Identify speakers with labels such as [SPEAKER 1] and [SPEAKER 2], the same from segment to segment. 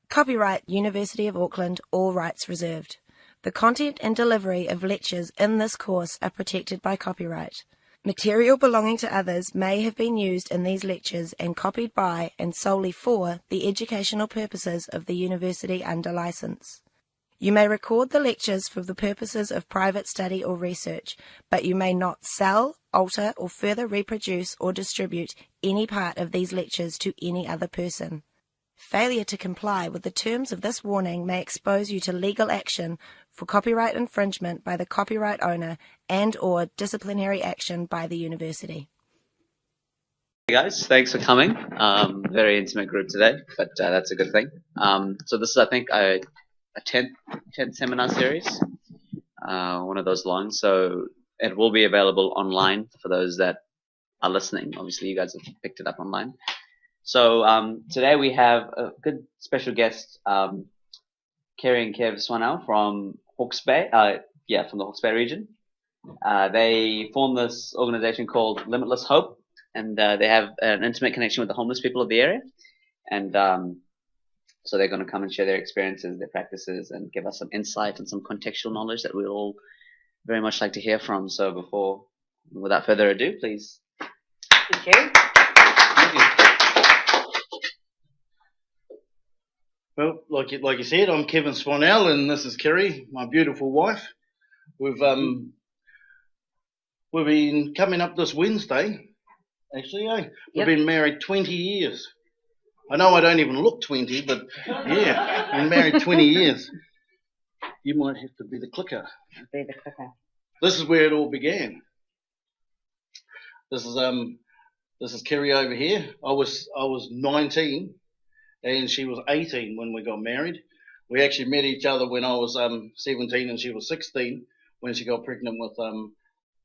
[SPEAKER 1] Copyright University of Auckland, all rights reserved. The content and delivery of lectures in this course are protected by copyright. Material belonging to others may have been used in these lectures and copied by and solely for the educational purposes of the university under license. You may record the lectures for the purposes of private study or research, but you may not sell, alter, or further reproduce or distribute any part of these lectures to any other person. Failure to comply with the terms of this warning may expose you to legal action for copyright infringement by the copyright owner and/or disciplinary action by the university.
[SPEAKER 2] Hey guys, thanks for coming. Very intimate group today, but that's a good thing. So this is, I think, a 10th seminar series, one of those long. So it will be available online for those that are listening. Obviously, you guys have picked it up online. So today we have a good special guest, Kerry and Kev Swanell from Hawke's Bay, from the Hawke's Bay region. They formed this organization called Limitless Hope, and they have an intimate connection with the homeless people of the area. And so they're going to come and share their experiences, their practices, and give us some insight and some contextual knowledge that we'd all very much like to hear from. So without further ado, please.
[SPEAKER 3] Thank you.
[SPEAKER 2] Thank you.
[SPEAKER 4] Well, like you said, I'm Kevin Swanell, and this is Kerry, my beautiful wife. We've been coming up this Wednesday, actually. We've been married 20 years. I know I don't even look 20, but yeah, been married 20 years. You might have to be the clicker.
[SPEAKER 3] I'll be the clicker.
[SPEAKER 4] This is where it all began. This is Kerry over here. I was 19. And she was 18 when we got married. We actually met each other when I was 17 and she was 16 when she got pregnant with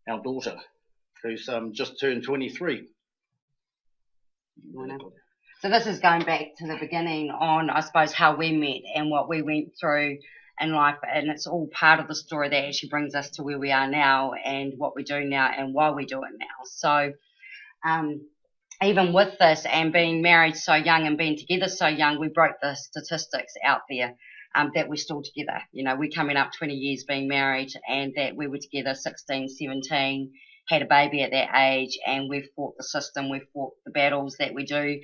[SPEAKER 4] our daughter, who's just turned 23.
[SPEAKER 3] So this is going back to the beginning on, I suppose, how we met and what we went through in life. And it's all part of the story that actually brings us to where we are now and what we do now and why we do it now. So even with this and being married so young and being together so young, we broke the statistics out there that we're still together. You know, we're coming up 20 years being married and that we were together 16, 17, had a baby at that age, and we've fought the system, we've fought the battles that we do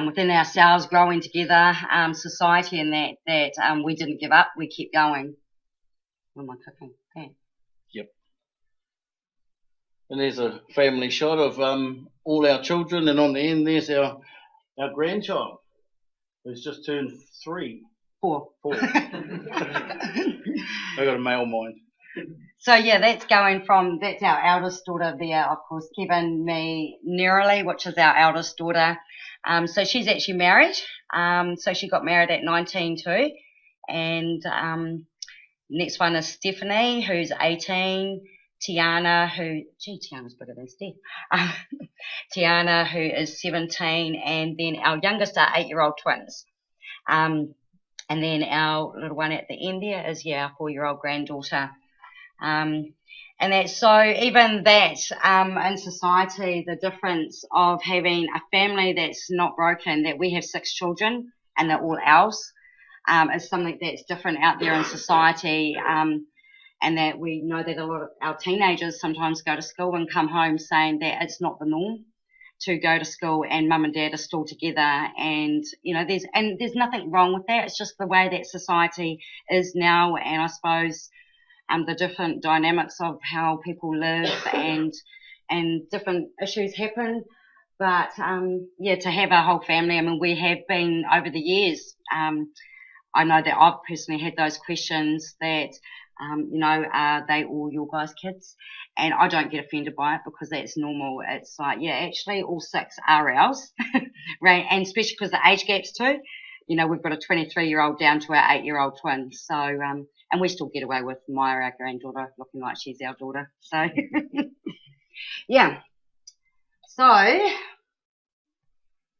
[SPEAKER 3] within ourselves, growing together, society, and that we didn't give up, we kept going. What am I cooking? Yeah.
[SPEAKER 4] Yep. And there's a family shot of all our children, and on the end there's our grandchild, who's just turned 4. I got a male mind.
[SPEAKER 3] So yeah, that's our eldest daughter there, of course, Kevin, me, Nerily, which is our eldest daughter. So she's actually married. So she got married at 19 too. And next one is Stephanie, who's 18. Tiana, Tiana's bigger than Steph. Tiana, who is 17, and then our youngest are 8-year-old twins. And then our little one at the end there is, our 4-year-old granddaughter. And that's so, even that, in society, the difference of having a family that's not broken, that we have 6 children and they're all ours, is something that's different out there in society. And that we know that a lot of our teenagers sometimes go to school and come home saying that it's not the norm to go to school and mum and dad are still together. And, there's nothing wrong with that. It's just the way that society is now. And I suppose the different dynamics of how people live and different issues happen. But, to have a whole family, I mean, we have been over the years. I know that I've personally had those questions that, are they all your guys' kids? And I don't get offended by it because that's normal. It's like, actually all 6 are ours, right? And especially because the age gaps too. We've got a 23-year-old down to our 8-year-old twins. So, and we still get away with Maya, our granddaughter, looking like she's our daughter. So, yeah. So,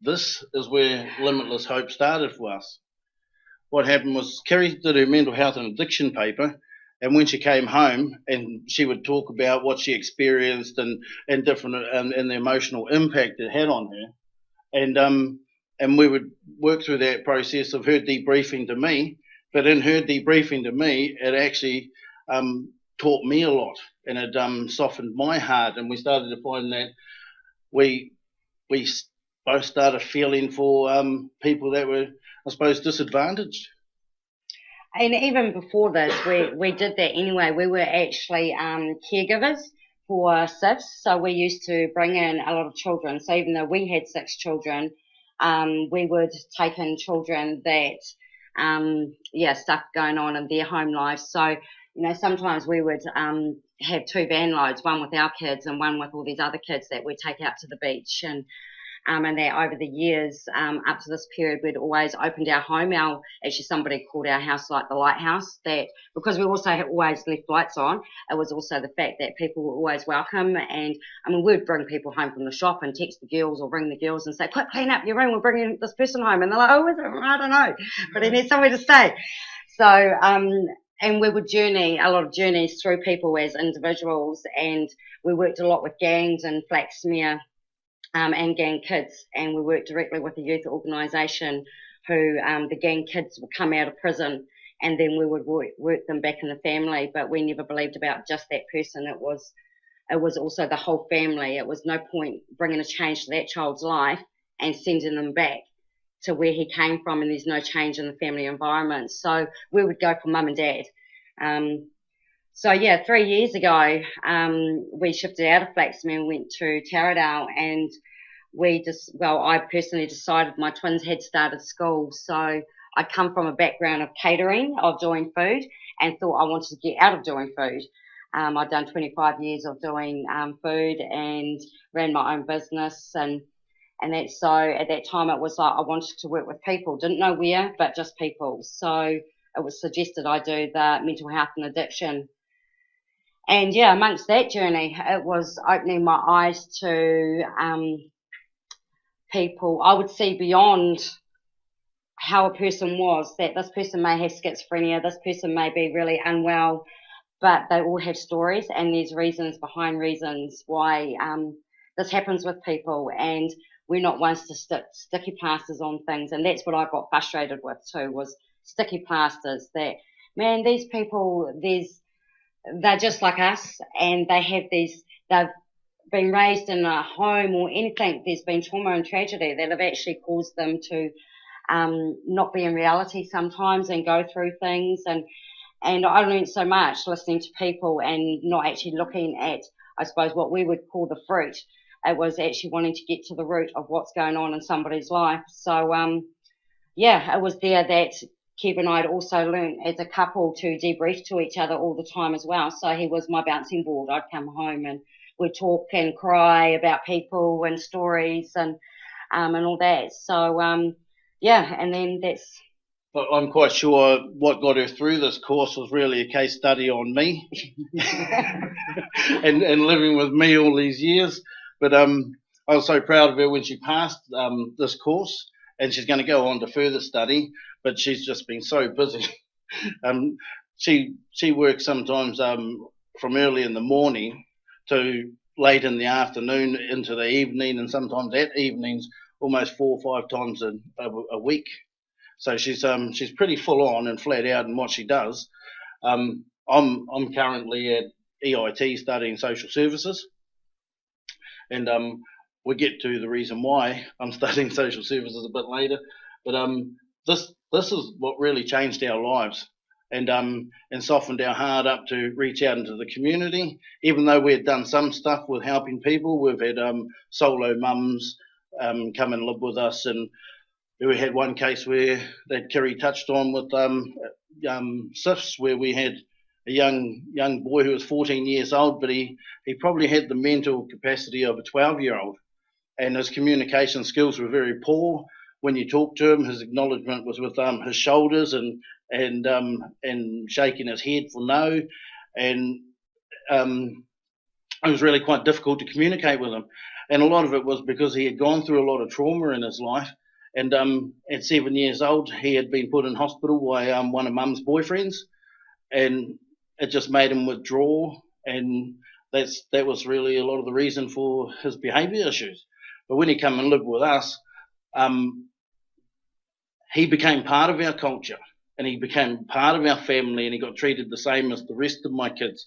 [SPEAKER 4] this is where Limitless Hope started for us. What happened was Kerry did her mental health and addiction paper, and when she came home, and she would talk about what she experienced and different and the emotional impact it had on her. And and we would work through that process of her debriefing to me. But in her debriefing to me, it actually taught me a lot, and it softened my heart. And we started to find that we both started feeling for people that were, I suppose, disadvantaged.
[SPEAKER 3] And even before this, we did that anyway. We were actually caregivers for SIFs, so we used to bring in a lot of children. So even though we had 6 children, we would take in children that, stuff going on in their home lives. So, sometimes we would have 2 van loads, one with our kids and one with all these other kids that we'd take out to the beach. And that over the years, up to this period, we'd always opened our home. Actually, somebody called our house like the Lighthouse. That because we also had always left lights on, it was also the fact that people were always welcome. And we'd bring people home from the shop and text the girls or ring the girls and say, "Quick, clean up your room. We're bringing this person home." And they're like, "Oh, is it? I don't know," but they need somewhere to stay. So, and we would a lot of journeys through people as individuals, and we worked a lot with gangs in Flaxmere. And gang kids, and we worked directly with a youth organisation who the gang kids would come out of prison, and then we would work them back in the family. But we never believed about just that person. It was also the whole family. It was no point bringing a change to that child's life and sending them back to where he came from, and there's no change in the family environment. So we would go for mum and dad. 3 years ago, we shifted out of Flaxmere and went to Taradale, and I personally decided my twins had started school, so I come from a background of catering, of doing food, and thought I wanted to get out of doing food. I'd done 25 years of doing food and ran my own business, and that's so at that time it was like I wanted to work with people, didn't know where, but just people. So it was suggested I do the mental health and addiction. And amongst that journey, it was opening my eyes to people. I would see beyond how a person was, that this person may have schizophrenia, this person may be really unwell, but they all have stories, and there's reasons behind reasons why this happens with people, and we're not ones to stick sticky plasters on things. And that's what I got frustrated with too, was sticky plasters. That, man, these people, they're just like us, and they've been raised in a home or anything. There's been trauma and tragedy that have actually caused them to not be in reality sometimes and go through things. And I learned so much listening to people and not actually looking at, I suppose, what we would call the fruit. It was actually wanting to get to the root of what's going on in somebody's life. So, it was there that Kev and I had also learned as a couple to debrief to each other all the time as well. So he was my bouncing board. I'd come home and we'd talk and cry about people and stories and all that. So, and then that's...
[SPEAKER 4] I'm quite sure what got her through this course was really a case study on me and living with me all these years. But I was so proud of her when she passed this course, and she's going to go on to further study, but she's just been so busy. She works sometimes from early in the morning to late in the afternoon into the evening, and sometimes at evenings almost 4 or 5 times a week. So she's pretty full on and flat out in what she does. I'm currently at EIT studying social services, and we'll get to the reason why I'm studying social services a bit later. But this is what really changed our lives, and softened our heart up to reach out into the community. Even though we had done some stuff with helping people, we've had solo mums come and live with us, and we had one case where that Kerry touched on with SIFs, where we had a young boy who was 14 years old, but he probably had the mental capacity of a 12-year-old, and his communication skills were very poor. When you talked to him, his acknowledgement was with his shoulders and shaking his head for no, and it was really quite difficult to communicate with him. And a lot of it was because he had gone through a lot of trauma in his life. And at 7 years old, he had been put in hospital by one of Mum's boyfriends, and it just made him withdraw. And that was really a lot of the reason for his behaviour issues. But when he came and lived with us, he became part of our culture, and he became part of our family, and he got treated the same as the rest of my kids.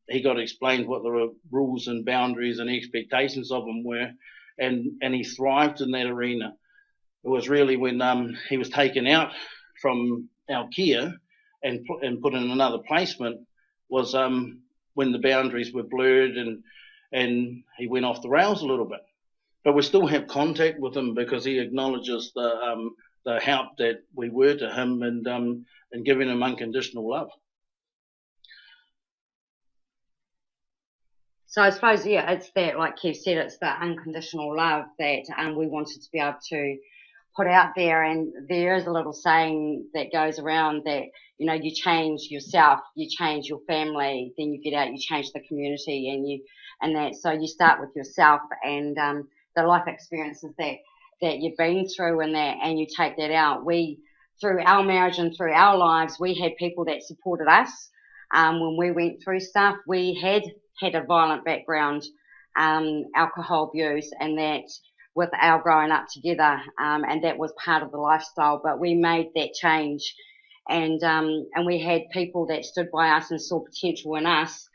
[SPEAKER 4] He got explained what the rules and boundaries and expectations of him were, and he thrived in that arena. It was really when he was taken out from our care and put in another placement was when the boundaries were blurred and he went off the rails a little bit. But we still have contact with him because he acknowledges the help that we were to him and giving him unconditional love.
[SPEAKER 3] So I suppose, yeah, it's that, like Kev said, it's the unconditional love that we wanted to be able to put out there. And there is a little saying that goes around that, you know, you change yourself, you change your family, then you get out, you change the community, so you start with yourself and the life experiences that you've been through and you take that out. Through our marriage and through our lives, we had people that supported us when we went through stuff. We had a violent background, alcohol abuse, and that with our growing up together, and that was part of the lifestyle. But we made that change, and we had people that stood by us and saw potential in us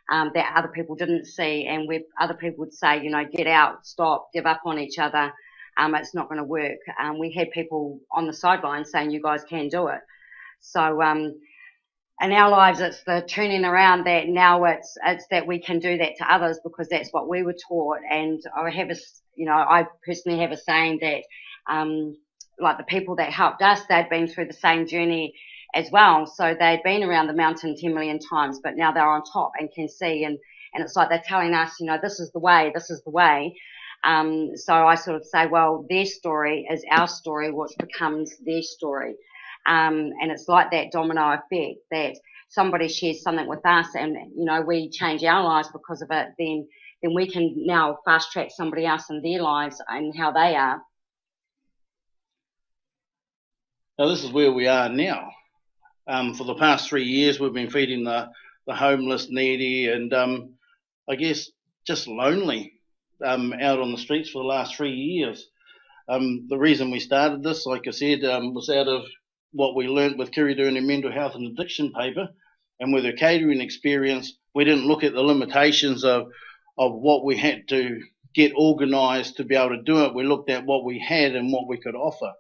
[SPEAKER 3] that other people didn't see. And other people would say, you know, get out, stop, give up on each other. It's not going to work. We had people on the sidelines saying, you guys can do it. So in our lives, it's the turning around that now it's that we can do that to others because that's what we were taught. And I personally have a saying that like the people that helped us, they'd been through the same journey as well. So they'd been around the mountain 10 million times, but now they're on top and can see. And it's like they're telling us, you know, this is the way, this is the way. So I sort of say, well, their story is our story, which becomes their story. And it's like that domino effect that somebody shares something with us and, you know, we change our lives because of it, then we can now fast track somebody else in their lives and how they are.
[SPEAKER 4] Now, this is where we are now. For the past 3 years, we've been feeding the homeless, needy, and I guess just lonely out on the streets for the last 3 years. The reason we started this, like I said, was out of what we learnt with Kiri doing her mental health and addiction paper, and with her catering experience, we didn't look at the limitations of what we had to get organised to be able to do it. We looked at what we had and what we could offer.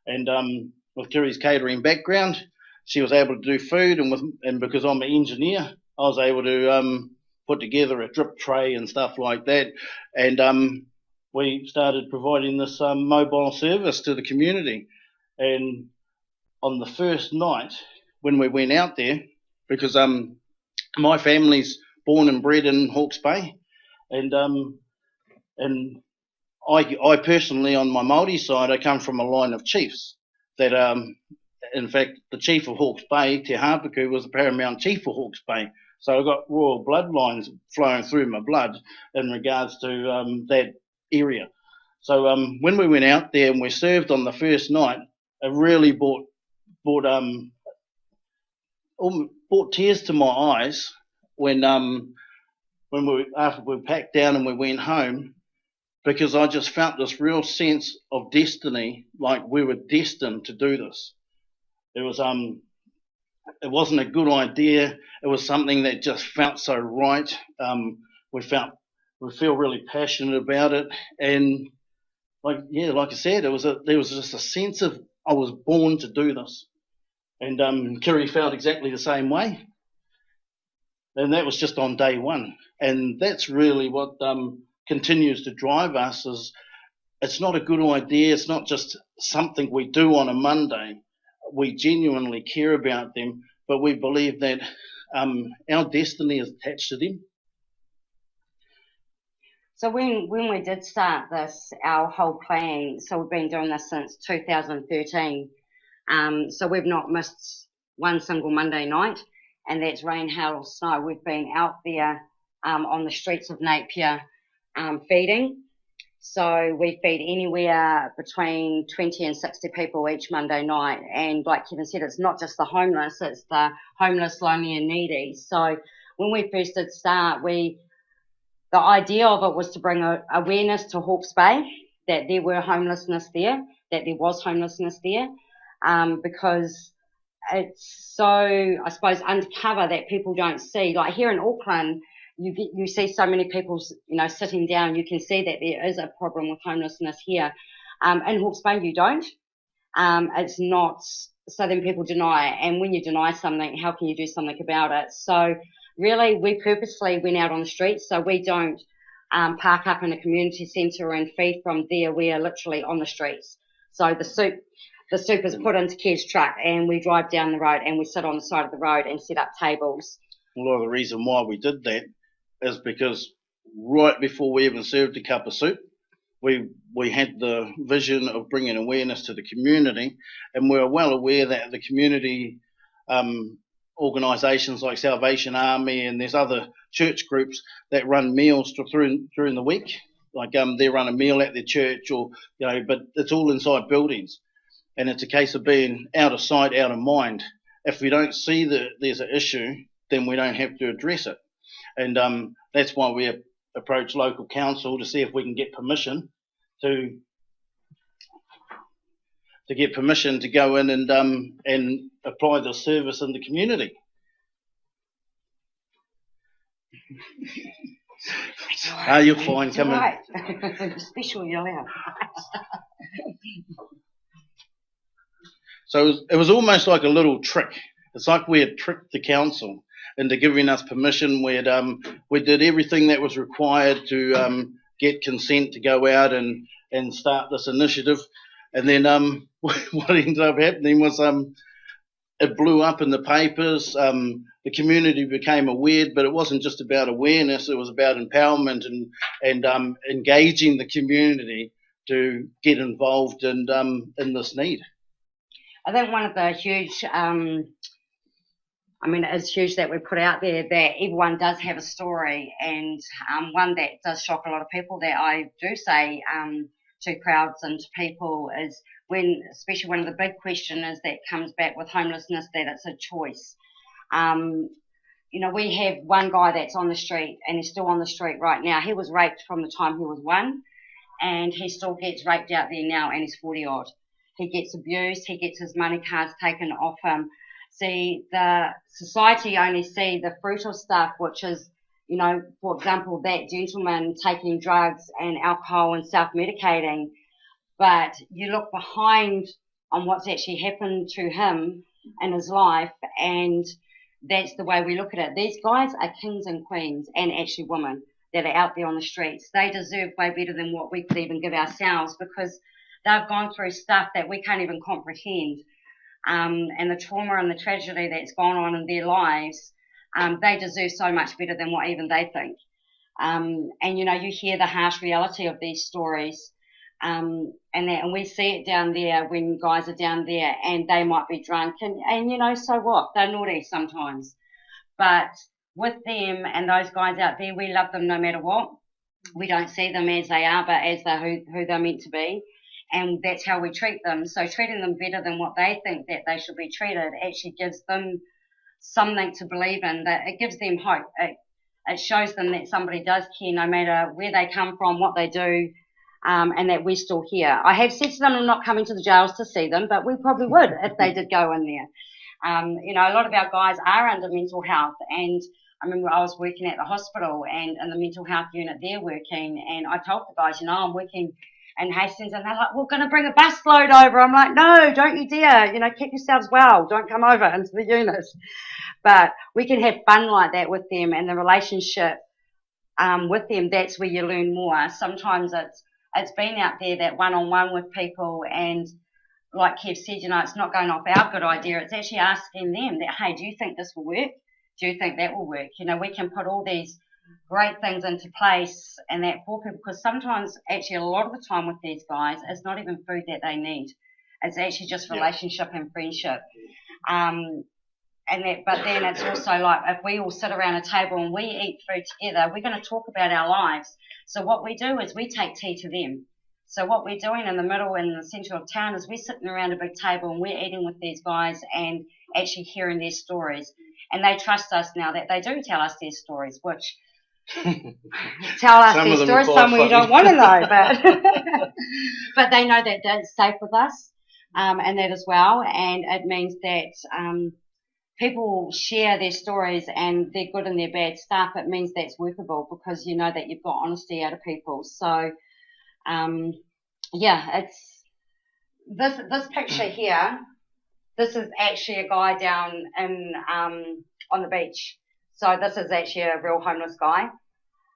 [SPEAKER 4] And with Kiri's catering background, she was able to do food, and because I'm an engineer, I was able to put together a drip tray and stuff like that. And we started providing this mobile service to the community. And on the first night when we went out there, because my family's born and bred in Hawke's Bay, and I personally, on my Māori side, I come from a line of chiefs that in fact the chief of Hawke's Bay, Te Hapaku, was the paramount chief of Hawke's Bay. So I've got royal bloodlines flowing through my blood in regards to that area. So when we went out there and we served on the first night, it really brought tears to my eyes when after we packed down and we went home, because I just felt this real sense of destiny, like we were destined to do this. It wasn't a good idea. It was something that just felt so right. We feel really passionate about it, and like I said, there was just a sense of I was born to do this. And Kiri felt exactly the same way. And that was just on day one. And that's really what continues to drive us. Is it's not a good idea. It's not just something we do on a Monday. We genuinely care about them, but we believe that our destiny is attached to them.
[SPEAKER 3] So when we did start this, our whole plan, so we've been doing this since 2013. So we've not missed one single Monday night, and that's rain, hail or snow. We've been out there on the streets of Napier feeding. So we feed anywhere between 20 and 60 people each Monday night. And like Kevin said, it's not just the homeless, it's the homeless, lonely and needy. So when we first did start, the idea of it was to bring awareness to Hawke's Bay that there were homelessness there, that there was homelessness there, because it's so, I suppose, undercover that people don't see. Like here in Auckland, you see so many people, sitting down. You can see that there is a problem with homelessness here. In Hawke's Bay, you don't. It's not. So then people deny it, and when you deny something, how can you do something about it? So really, we purposely went out on the streets, so we don't park up in a community centre and feed from there. We are literally on the streets. So the soup is put into Kev's truck, and we drive down the road and we sit on the side of the road and set up tables. A
[SPEAKER 4] lot of the reason why we did that is because right before we even served a cup of soup, we had the vision of bringing awareness to the community, and we're well aware that the community organisations like Salvation Army, and there's other church groups that run meals during the week. Like they run a meal at their church, or but it's all inside buildings, and it's a case of being out of sight, out of mind. If we don't see that there's an issue, then we don't have to address it, and that's why we approach local council to see if we can get permission to go in and apply the service in the community. You're fine. Come in.
[SPEAKER 3] Special, you're allowed.
[SPEAKER 4] So it was almost like a little trick. It's like we had tricked the council into giving us permission. We did everything that was required to get consent to go out and start this initiative. And then what ended up happening was it blew up in the papers. The community became aware, but it wasn't just about awareness. It was about empowerment and engaging the community to get involved in this need.
[SPEAKER 3] I think one of the huge, it's huge that we put out there that everyone does have a story, and one that does shock a lot of people that I do say to crowds and to people is when, especially one of the big questions that comes back with homelessness, that it's a choice. We have one guy that's on the street, and he's still on the street right now. He was raped from the time he was 1, and he still gets raped out there now, and he's 40 odd. He gets abused, he gets his money cards taken off him. See, the society only see the fruit of stuff, which is, for example, that gentleman taking drugs and alcohol and self-medicating. But you look behind on what's actually happened to him in his life, and that's the way we look at it. These guys are kings and queens, and actually women that are out there on the streets. They deserve way better than what we could even give ourselves, because they've gone through stuff that we can't even comprehend. And the trauma and the tragedy that's gone on in their lives, they deserve so much better than what even they think. And you hear the harsh reality of these stories, and we see it down there when guys are down there and they might be drunk, and so what? They're naughty sometimes. But with them and those guys out there, we love them no matter what. We don't see them as they are, but as who they're meant to be. And that's how we treat them. So treating them better than what they think that they should be treated actually gives them something to believe in, that it gives them hope. It shows them that somebody does care no matter where they come from, what they do, and that we're still here. I have said to them I'm not coming to the jails to see them, but we probably would if they did go in there. A lot of our guys are under mental health, and I remember I was working at the hospital and in the mental health unit there working, and I told the guys, I'm working in Hastings, and they're like, we're going to bring a busload over. I'm like, no, don't you dare. Keep yourselves well. Don't come over into the unit. But we can have fun like that with them, and the relationship with them, that's where you learn more. Sometimes it's been out there, that one-on-one with people, and like Kev said, it's not going off our good idea. It's actually asking them that, hey, do you think this will work? Do you think that will work? We can put all these great things into place and that for people, because sometimes actually a lot of the time with these guys it's not even food that they need, it's actually just relationship and friendship, but then it's also like if we all sit around a table and we eat food together, we're going to talk about our lives. So what we do is we take tea to them. So what we're doing in the middle and the centre of town is we're sitting around a big table and we're eating with these guys and actually hearing their stories, and they trust us now that they do tell us their stories, which tell us
[SPEAKER 4] Some
[SPEAKER 3] their
[SPEAKER 4] of them
[SPEAKER 3] stories.
[SPEAKER 4] are
[SPEAKER 3] Some
[SPEAKER 4] quite
[SPEAKER 3] we don't
[SPEAKER 4] funny.
[SPEAKER 3] want to know, but but they know that it's safe with us, and that as well. And it means that people share their stories and their good and their bad stuff. It means that's workable because you know that you've got honesty out of people. So yeah, it's this picture here. This is actually a guy down in on the beach. So this is actually a real homeless guy.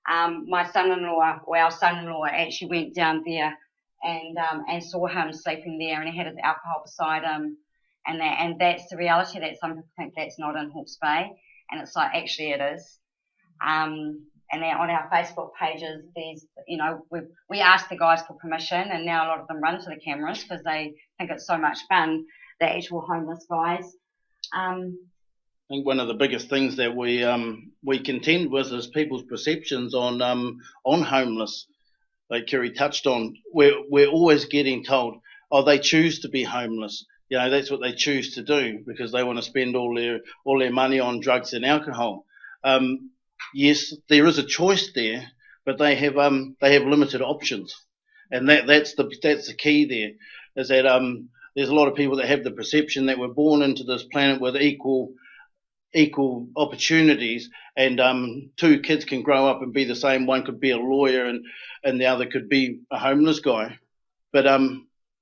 [SPEAKER 3] My son-in-law, or our son-in-law, actually went down there and saw him sleeping there, and he had his alcohol beside him, and that's the reality. That some people think that's not in Hawke's Bay, and it's like actually it is. And then on our Facebook pages, there's, you know, we ask the guys for permission, and now a lot of them run to the cameras because they think it's so much fun. The actual homeless guys.
[SPEAKER 4] I think one of the biggest things that we contend with is people's perceptions on homeless. Like Kerry touched on, we're always getting told, oh, they choose to be homeless. You know, that's what they choose to do because they want to spend all their money on drugs and alcohol. Yes, there is a choice there, but they have limited options, and that's the key there. Is that there's a lot of people that have the perception that we're born into this planet with equal opportunities, and two kids can grow up and be the same. One could be a lawyer, and the other could be a homeless guy. But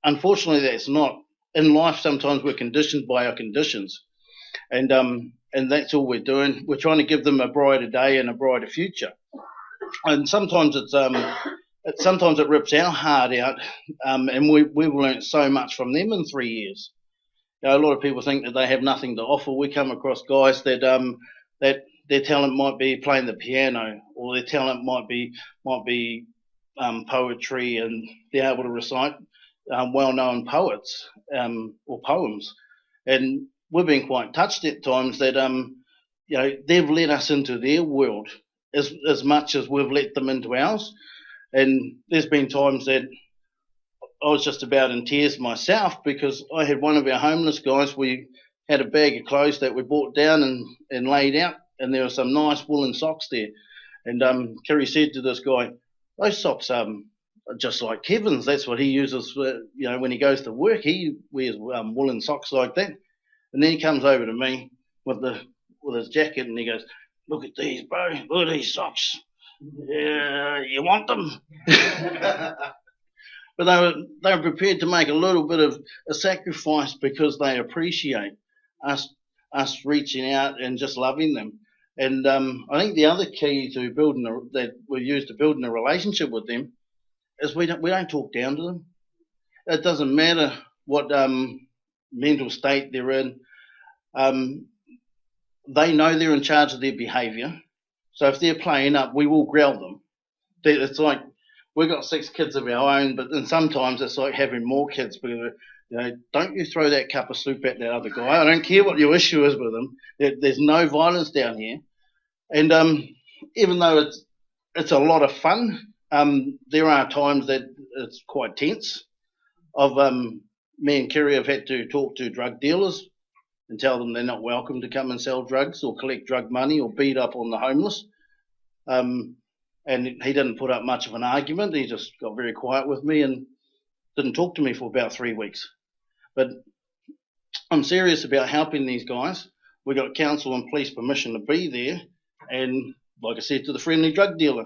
[SPEAKER 4] unfortunately, that's not in life. Sometimes we're conditioned by our conditions, and that's all we're doing. We're trying to give them a brighter day and a brighter future. And sometimes sometimes it rips our heart out, and we've learnt so much from them in 3 years. You know, a lot of people think that they have nothing to offer. We come across guys that their talent might be playing the piano, or their talent might be poetry, and they're able to recite well-known poets or poems. And we've been quite touched at times that you know, they've let us into their world as much as we've let them into ours. And there's been times that I was just about in tears myself because I had one of our homeless guys. We had a bag of clothes that we brought down and laid out, and there were some nice woolen socks there. And Kerry said to this guy, "Those socks are just like Kevin's. That's what he uses, you know, when he goes to work. He wears woolen socks like that." And then he comes over to me with his jacket, and he goes, "Look at these, bro. Look at these socks. Yeah, you want them?" But they were prepared to make a little bit of a sacrifice because they appreciate us reaching out and just loving them. And I think the other key to that we use to building a relationship with them is we don't talk down to them. It doesn't matter what mental state they're in. They know they're in charge of their behaviour. So if they're playing up, we will growl them. It's like we've got 6 kids of our own, but then sometimes it's like having more kids because, you know, don't you throw that cup of soup at that other guy. I don't care what your issue is with him. There's no violence down here. And even though it's a lot of fun, there are times that it's quite tense. Me and Kerry have had to talk to drug dealers and tell them they're not welcome to come and sell drugs or collect drug money or beat up on the homeless. And he didn't put up much of an argument. He just got very quiet with me and didn't talk to me for about 3 weeks. But I'm serious about helping these guys. We got council and police permission to be there. And like I said to the friendly drug dealer,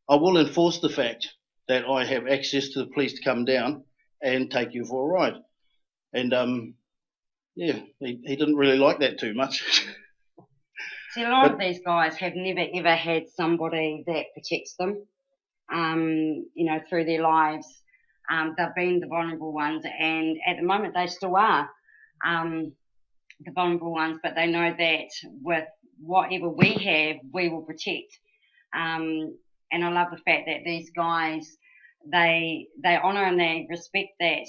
[SPEAKER 4] I will enforce the fact that I have access to the police to come down and take you for a ride. And yeah, he didn't really like that too much.
[SPEAKER 3] See, a lot of these guys have never ever had somebody that protects them, you know, through their lives. They've been the vulnerable ones, and at the moment they still are the vulnerable ones, but they know that with whatever we have, we will protect. And I love the fact that these guys, they honour and they respect that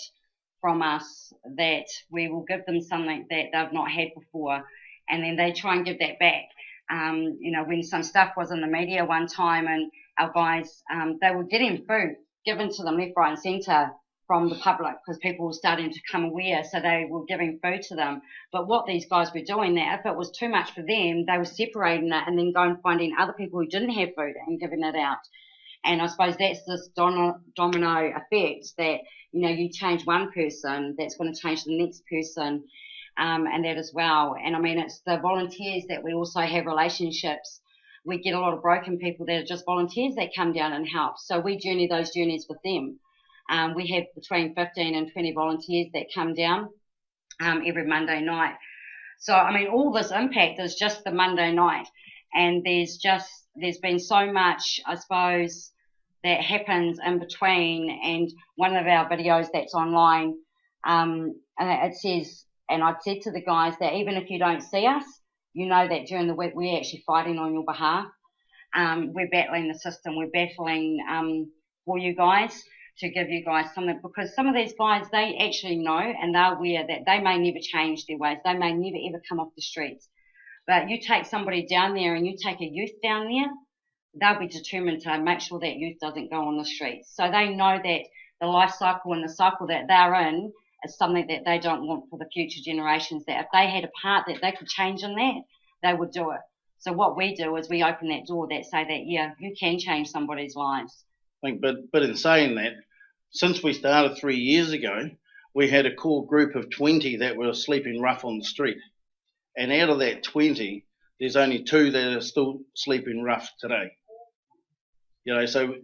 [SPEAKER 3] from us, that we will give them something that they've not had before, and then they try and give that back. You know, when some stuff was in the media one time and our guys, they were getting food given to them left, right and centre, from the public because people were starting to come aware, so they were giving food to them. But what these guys were doing, that if it was too much for them, they were separating it and then going finding other people who didn't have food and giving it out. And I suppose that's this domino effect that, you know, you change one person, that's going to change the next person, and that as well. And I mean, it's the volunteers that we also have relationships. We get a lot of broken people that are just volunteers that come down and help. So we journey those journeys with them. We have between 15 and 20 volunteers that come down every Monday night. So, I mean, all this impact is just the Monday night. And there's been so much, I suppose, that happens in between. And one of our videos that's online, it says, and I'd said to the guys that even if you don't see us, you know that during the week we're actually fighting on your behalf. We're battling the system. We're battling for you guys, to give you guys something, because some of these guys, they actually know and they're aware that they may never change their ways. They may never ever come off the streets. But you take somebody down there and you take a youth down there, they'll be determined to make sure that youth doesn't go on the streets. So they know that the life cycle and the cycle that they're in is something that they don't want for the future generations, that if they had a part that they could change in that, they would do it. So what we do is we open that door that say that, yeah, you can change somebody's lives.
[SPEAKER 4] But in saying that, since we started 3 years ago, we had a core group of 20 that were sleeping rough on the street. And out of that 20, there's only 2 that are still sleeping rough today. You know, so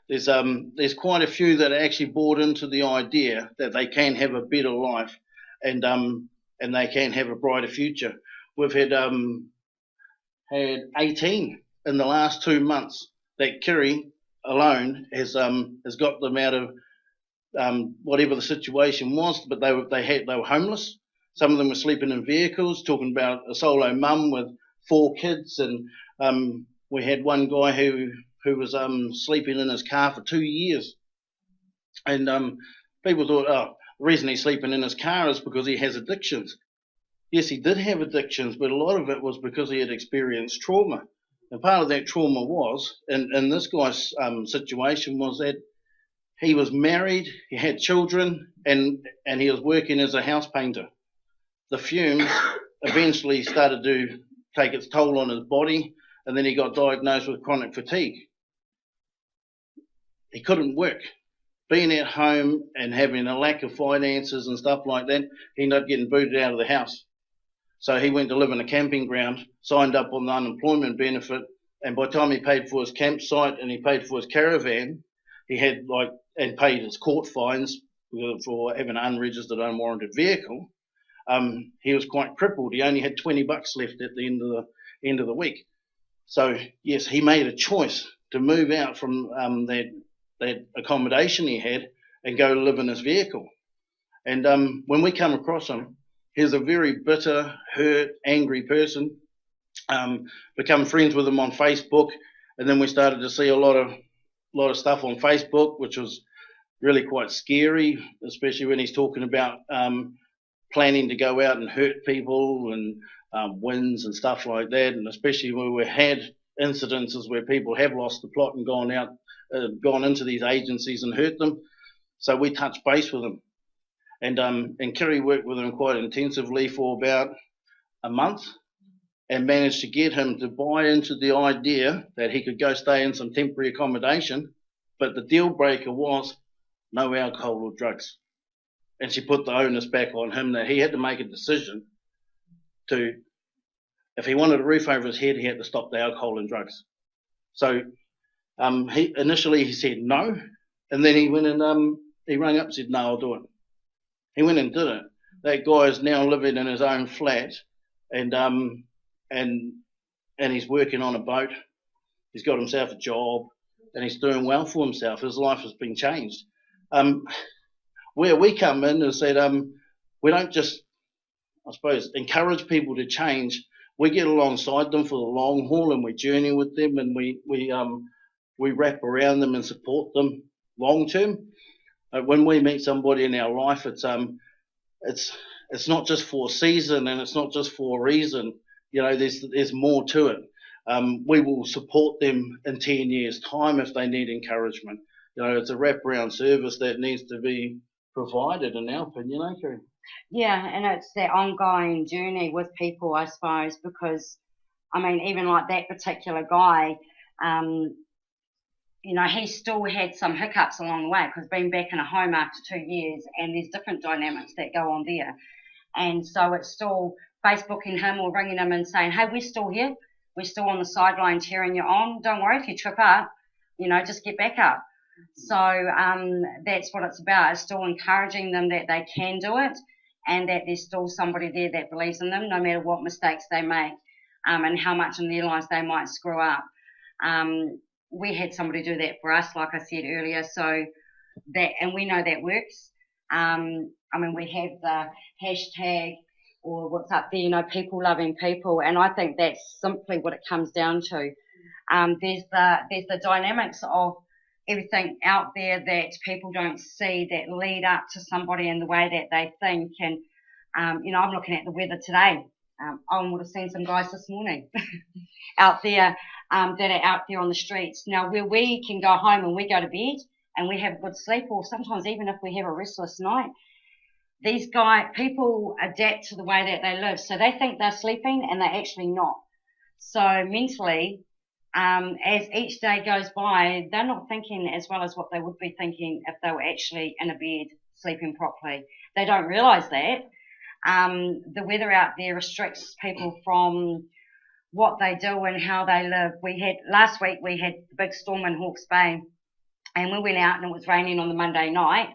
[SPEAKER 4] there's quite a few that are actually bought into the idea that they can have a better life and they can have a brighter future. We've had 18 in the last 2 months that Kerry alone has got them out of whatever the situation was, but they were homeless. Some of them were sleeping in vehicles, talking about a solo mum with 4 kids, and we had one guy who was sleeping in his car for 2 years. And people thought, oh, the reason he's sleeping in his car is because he has addictions. Yes, he did have addictions, but a lot of it was because he had experienced trauma. And part of that trauma was, in this guy's situation, was that he was married, he had children, and he was working as a house painter. The fumes eventually started to take its toll on his body, and then he got diagnosed with chronic fatigue. He couldn't work. Being at home and having a lack of finances and stuff like that, he ended up getting booted out of the house. So he went to live in a camping ground, signed up on the unemployment benefit, and by the time he paid for his campsite and he paid for his caravan, he had and paid his court fines for having an unregistered, unwarranted vehicle, he was quite crippled. He only had $20 left at the end of the week. So yes, he made a choice to move out from that accommodation he had and go live in his vehicle. And when we come across him, he's a very bitter, hurt, angry person. Become friends with him on Facebook, and then we started to see a lot of stuff on Facebook, which was really quite scary, especially when he's talking about planning to go out and hurt people and wins and stuff like that, and especially when we had incidences where people have lost the plot and gone into these agencies and hurt them. So we touched base with him, and Kerry worked with him quite intensively for about a month, and managed to get him to buy into the idea that he could go stay in some temporary accommodation, but the deal breaker was no alcohol or drugs. And she put the onus back on him that he had to make a decision if he wanted a roof over his head, he had to stop the alcohol and drugs. So he initially said no, and then he went and he rang up and said, no, I'll do it. He went and did it. That guy is now living in his own flat, and he's working on a boat. He's got himself a job, and he's doing well for himself. His life has been changed. Where we come in is that we don't just, I suppose, encourage people to change. We get alongside them for the long haul, and we journey with them, and we wrap around them and support them long term. When we meet somebody in our life, it's not just for a season, and it's not just for a reason. You know, there's more to it. We will support them in 10 years' time if they need encouragement. You know, it's a wraparound service that needs to be provided, in our opinion, eh, Kerry?
[SPEAKER 3] Yeah, and it's that ongoing journey with people, I suppose, because, I mean, even like that particular guy, you know, he still had some hiccups along the way because being back in a home after 2 years, and there's different dynamics that go on there. And so it's still Facebooking him or ringing him and saying, hey, we're still here. We're still on the sideline cheering you on. Don't worry if you trip up, you know, just get back up. So that's what it's about. It's still encouraging them that they can do it and that there's still somebody there that believes in them no matter what mistakes they make and how much in their lives they might screw up. We had somebody do that for us, like I said earlier, so that, and we know that works. I mean, we have the hashtag or what's up there, you know, people loving people, and I think that's simply what it comes down to. There's the dynamics of everything out there that people don't see that lead up to somebody in the way that they think, and you know, I'm looking at the weather today. I would have seen some guys this morning out there that are out there on the streets. Now, where we can go home and we go to bed and we have a good sleep, or sometimes even if we have a restless night, these people adapt to the way that they live. So they think they're sleeping and they're actually not. So mentally, as each day goes by, they're not thinking as well as what they would be thinking if they were actually in a bed sleeping properly. They don't realise that. The weather out there restricts people from what they do and how they live. Last week we had the big storm in Hawke's Bay, and we went out and it was raining on the Monday night.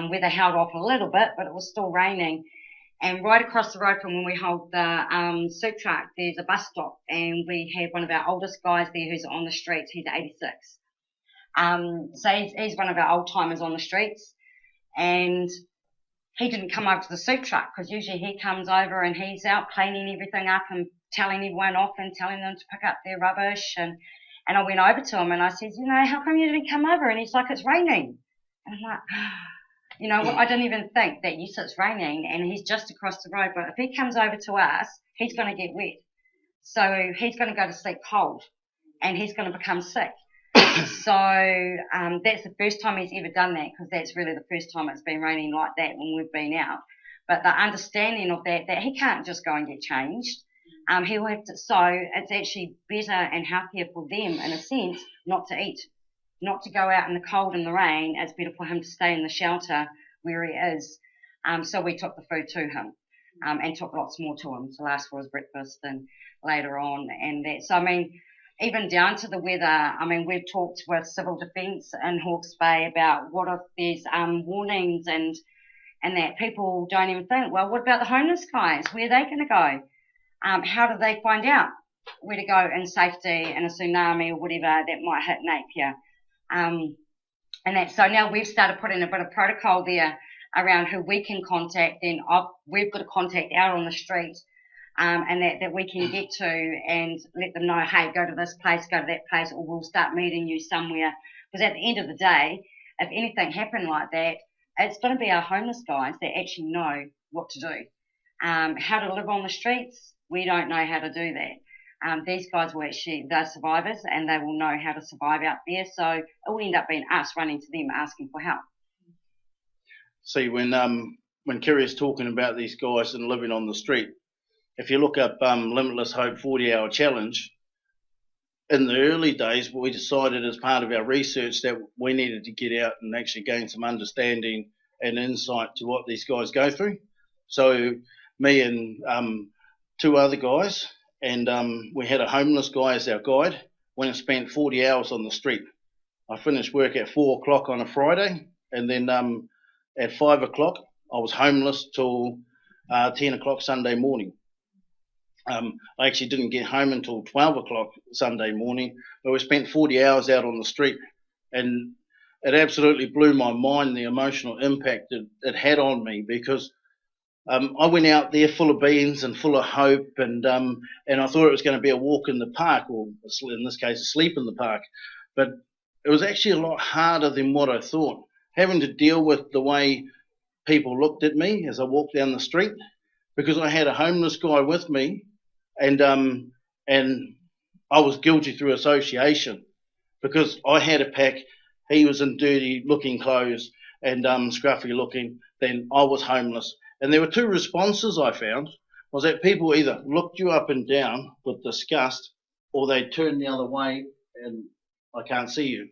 [SPEAKER 3] Weather held off a little bit, but it was still raining. And right across the road from when we hold the soup truck, there's a bus stop, and we had one of our oldest guys there who's on the streets. He's 86. So he's one of our old timers on the streets, and he didn't come over to the soup truck because usually he comes over and he's out cleaning everything up and telling everyone off and telling them to pick up their rubbish. And I went over to him and I said, you know, how come you didn't come over? And he's like, it's raining. And I'm like, you know, I didn't even think that, yes, it's raining and he's just across the road. But if he comes over to us, he's going to get wet. So he's going to go to sleep cold and he's going to become sick. So that's the first time he's ever done that, because that's really the first time it's been raining like that when we've been out. But the understanding of that he can't just go and get changed. He'll have to, so it's actually better and healthier for them in a sense not to eat, not to go out in the cold and the rain. It's better for him to stay in the shelter where he is. So we took the food to him and took lots more to him to last for his breakfast and later on. And that, so I mean, even down to the weather, I mean, we've talked with Civil Defence in Hawke's Bay about what if there's warnings and that people don't even think, well, what about the homeless guys? Where are they going to go? How do they find out where to go in safety in a tsunami or whatever that might hit Napier? And that, so now we've started putting a bit of protocol there around who we can contact. Then we've got a contact out on the street. And that we can get to and let them know, hey, go to this place, go to that place, or we'll start meeting you somewhere. Because at the end of the day, if anything happened like that, it's going to be our homeless guys that actually know what to do. How to live on the streets, we don't know how to do that. These guys will actually, they're survivors and they will know how to survive out there. So it will end up being us running to them asking for help.
[SPEAKER 4] See, when Kerry's talking about these guys and living on the street, if you look up Limitless Hope 40-hour challenge, in the early days, we decided as part of our research that we needed to get out and actually gain some understanding and insight to what these guys go through. So me and two other guys, and we had a homeless guy as our guide, went and spent 40 hours on the street. I finished work at 4 o'clock on a Friday, and then at 5 o'clock, I was homeless till 10 o'clock Sunday morning. I actually didn't get home until 12 o'clock Sunday morning, but we spent 40 hours out on the street, and it absolutely blew my mind, the emotional impact it had on me, because I went out there full of beans and full of hope, and I thought it was going to be a walk in the park, or in this case, a sleep in the park, but it was actually a lot harder than what I thought, having to deal with the way people looked at me as I walked down the street, because I had a homeless guy with me, and I was guilty through association, because I had a pack, he was in dirty looking clothes, and scruffy looking, then I was homeless. And there were two responses I found, was that people either looked you up and down with disgust, or they turned the other way and I can't see you.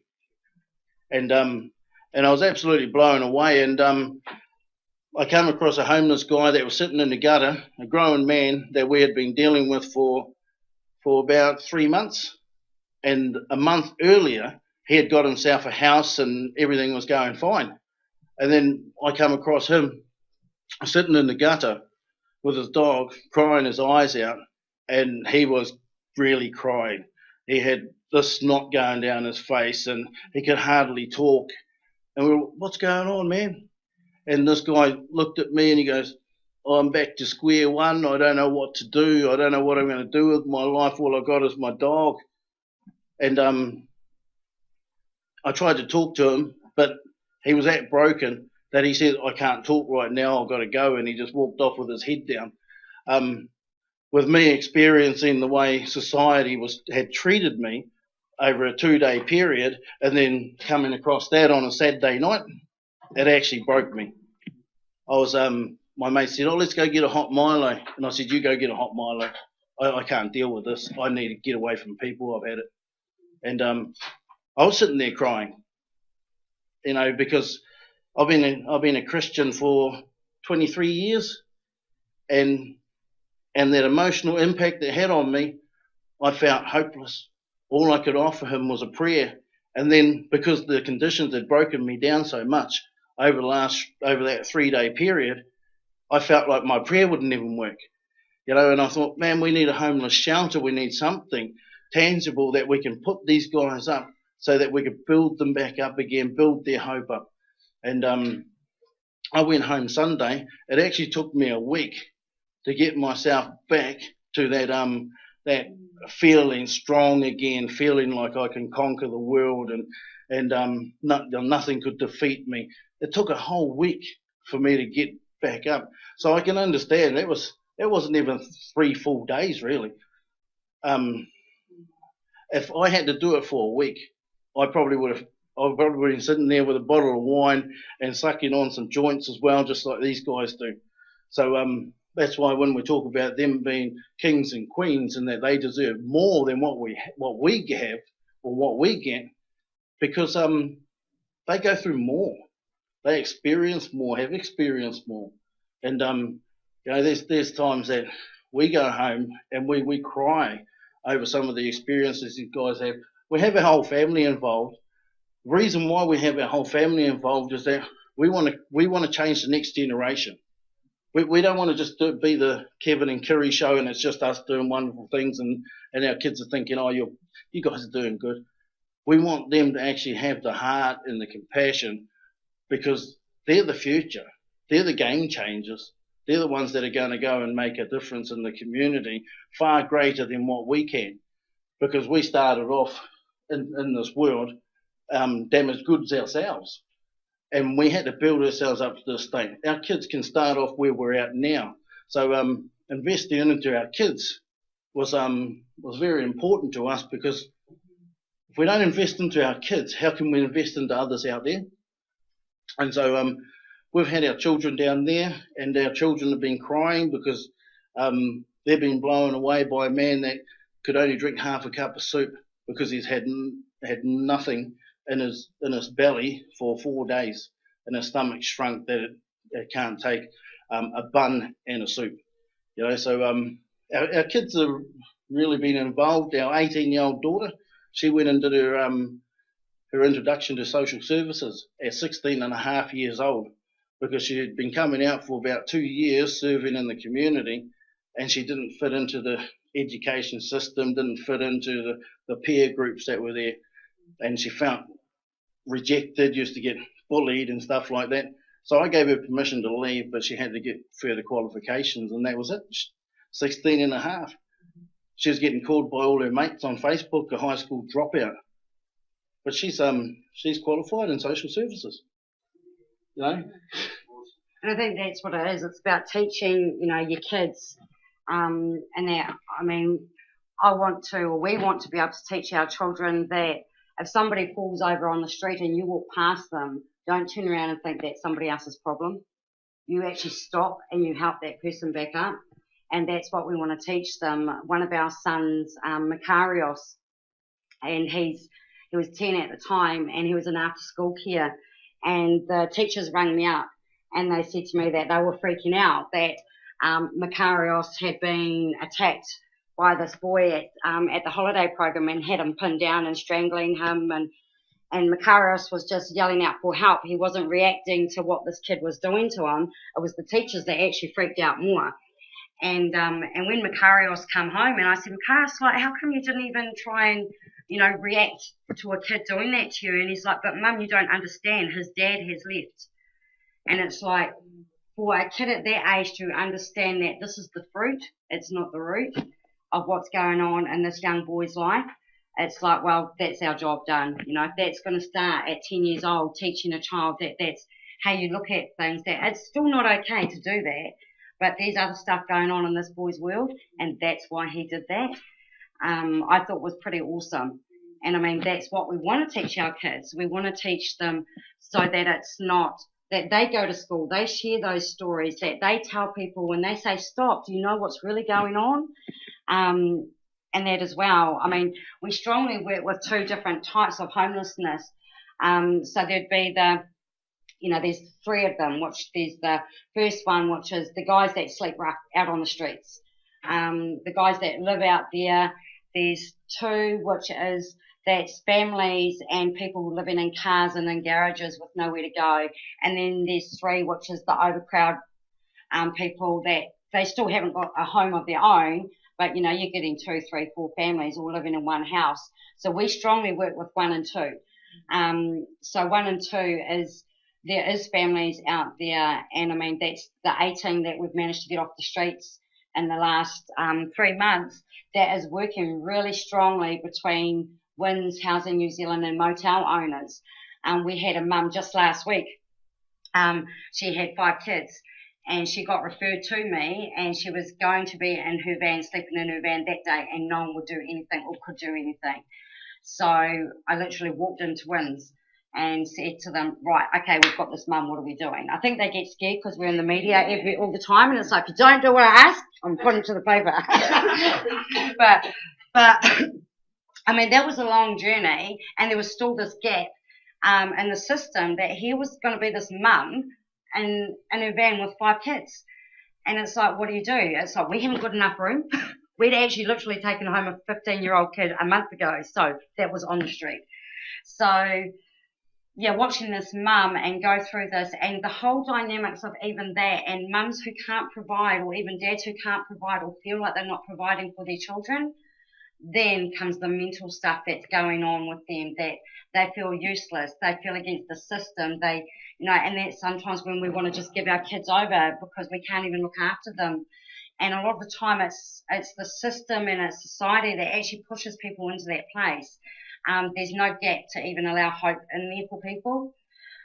[SPEAKER 4] And I was absolutely blown away. And I came across a homeless guy that was sitting in the gutter, a grown man that we had been dealing with for about 3 months. And a month earlier, he had got himself a house and everything was going fine. And then I come across him sitting in the gutter with his dog, crying his eyes out, and he was really crying. He had this snot going down his face and he could hardly talk. And we were, what's going on, man? And this guy looked at me and he goes, oh, I'm back to square one. I don't know what to do. I don't know what I'm going to do with my life. All I got is my dog. And I tried to talk to him, but he was that broken that he said, I can't talk right now. I've got to go. And he just walked off with his head down. With me experiencing the way society had treated me over a 2-day period and then coming across that on a Saturday night, it actually broke me. I was, my mate said, oh, let's go get a hot Milo. And I said, you go get a hot Milo. I can't deal with this. I need to get away from people. I've had it. And I was sitting there crying, you know, because I've been a Christian for 23 years, and that emotional impact it had on me, I felt hopeless. All I could offer him was a prayer. And then because the conditions had broken me down so much over that 3-day period, I felt like my prayer wouldn't even work. You know, and I thought, man, we need a homeless shelter. We need something tangible that we can put these guys up so that we could build them back up again, build their hope up. And I went home Sunday. It actually took me a week to get myself back to that feeling strong again, feeling like I can conquer the world and nothing could defeat me. It took a whole week for me to get back up. So I can understand it wasn't even 3 full days really. If I had to do it for a week, I probably would have been sitting there with a bottle of wine and sucking on some joints as well, just like these guys do. So that's why when we talk about them being kings and queens and that they deserve more than what we have or what we get, because they go through more, they experience more, have experienced more, and you know, there's times that we go home and we cry over some of the experiences these guys have. We have our whole family involved. The reason why we have our whole family involved is that we want to change the next generation. We don't want to just be the Kevin and Kiri show and it's just us doing wonderful things and our kids are thinking, oh, you guys are doing good. We want them to actually have the heart and the compassion because they're the future. They're the game changers. They're the ones that are going to go and make a difference in the community far greater than what we can, because we started off in this world damaged goods ourselves. And we had to build ourselves up to this state. Our kids can start off where we're at now. So investing into our kids was very important to us, because if we don't invest into our kids, how can we invest into others out there? And so we've had our children down there, and our children have been crying because they've been blown away by a man that could only drink half a cup of soup because he's had nothing in his belly for 4 days, and his stomach shrunk that it can't take a bun and a soup. You know, so our kids have really been involved. Our 18-year-old daughter, she went into her introduction to social services at 16 and a half years old, because she had been coming out for about 2 years serving in the community, and she didn't fit into the education system, didn't fit into the peer groups that were there, and she felt rejected, used to get bullied and stuff like that. So I gave her permission to leave, but she had to get further qualifications, and that was it. 16 and a half. She was getting called by all her mates on Facebook a high school dropout, but she's qualified in social services. You know.
[SPEAKER 3] And I think that's what it is. It's about teaching, you know, your kids. And that, I mean, we want to be able to teach our children that if somebody falls over on the street and you walk past them, don't turn around and think that's somebody else's problem. You actually stop and you help that person back up. And that's what we want to teach them. One of our sons, Makarios, and he was 10 at the time, and he was in after school care. And the teachers rang me up and they said to me that they were freaking out that Makarios had been attacked by this boy at the holiday program and had him pinned down and strangling him. And Makarios was just yelling out for help. He wasn't reacting to what this kid was doing to him. It was the teachers that actually freaked out more. And when Makarios come home, and I said, Makarios, like, how come you didn't even try and, react to a kid doing that to you? And he's like, but Mum, you don't understand. His dad has left. And it's like, for a kid at that age to understand that this is the fruit, it's not the root of what's going on in this young boy's life, it's like, well, that's our job done. If that's going to start at 10 years old, teaching a child that that's how you look at things, that it's still not okay to do that. But there's other stuff going on in this boy's world, and that's why he did that. I thought was pretty awesome. And I mean, that's what we want to teach our kids. We want to teach them so that it's not, that they go to school, they share those stories, that they tell people when they say, stop, do you know what's really going on? And that as well. I mean, we strongly work with two different types of homelessness. So there'd be there's three of them, which there's the first one, which is the guys that sleep out on the streets. The guys that live out there. There's two, which is that's families and people living in cars and in garages with nowhere to go. And then there's three, which is the overcrowd people that they still haven't got a home of their own, but you're getting 2, 3, 4 families all living in one house. So we strongly work with 1 and 2. So 1 and 2 is there is families out there, and I mean that's the 18 that we've managed to get off the streets in the last 3 months. That is working really strongly between WINS, Housing New Zealand, and motel owners. We had a mum just last week. She had 5 kids, and she got referred to me, and she was going to be in her van, sleeping in her van that day, and no one would do anything or could do anything. So I literally walked into WINS and said to them, right, okay, we've got this mum, what are we doing? I think they get scared because we're in the media all the time, and it's like, if you don't do what I ask, I'm putting to the paper. but I mean, that was a long journey, and there was still this gap in the system that here was going to be this mum in her van with 5 kids. And it's like, what do you do? It's like, we haven't got enough room. We'd actually literally taken home a 15-year-old kid a month ago, so that was on the street. So yeah, watching this mum and go through this and the whole dynamics of even that, and mums who can't provide, or even dads who can't provide or feel like they're not providing for their children, then comes the mental stuff that's going on with them, that they feel useless, they feel against the system, they, and that's sometimes when we want to just give our kids over because we can't even look after them. And a lot of the time it's the system and it's society that actually pushes people into that place. There's no gap to even allow hope in there for people.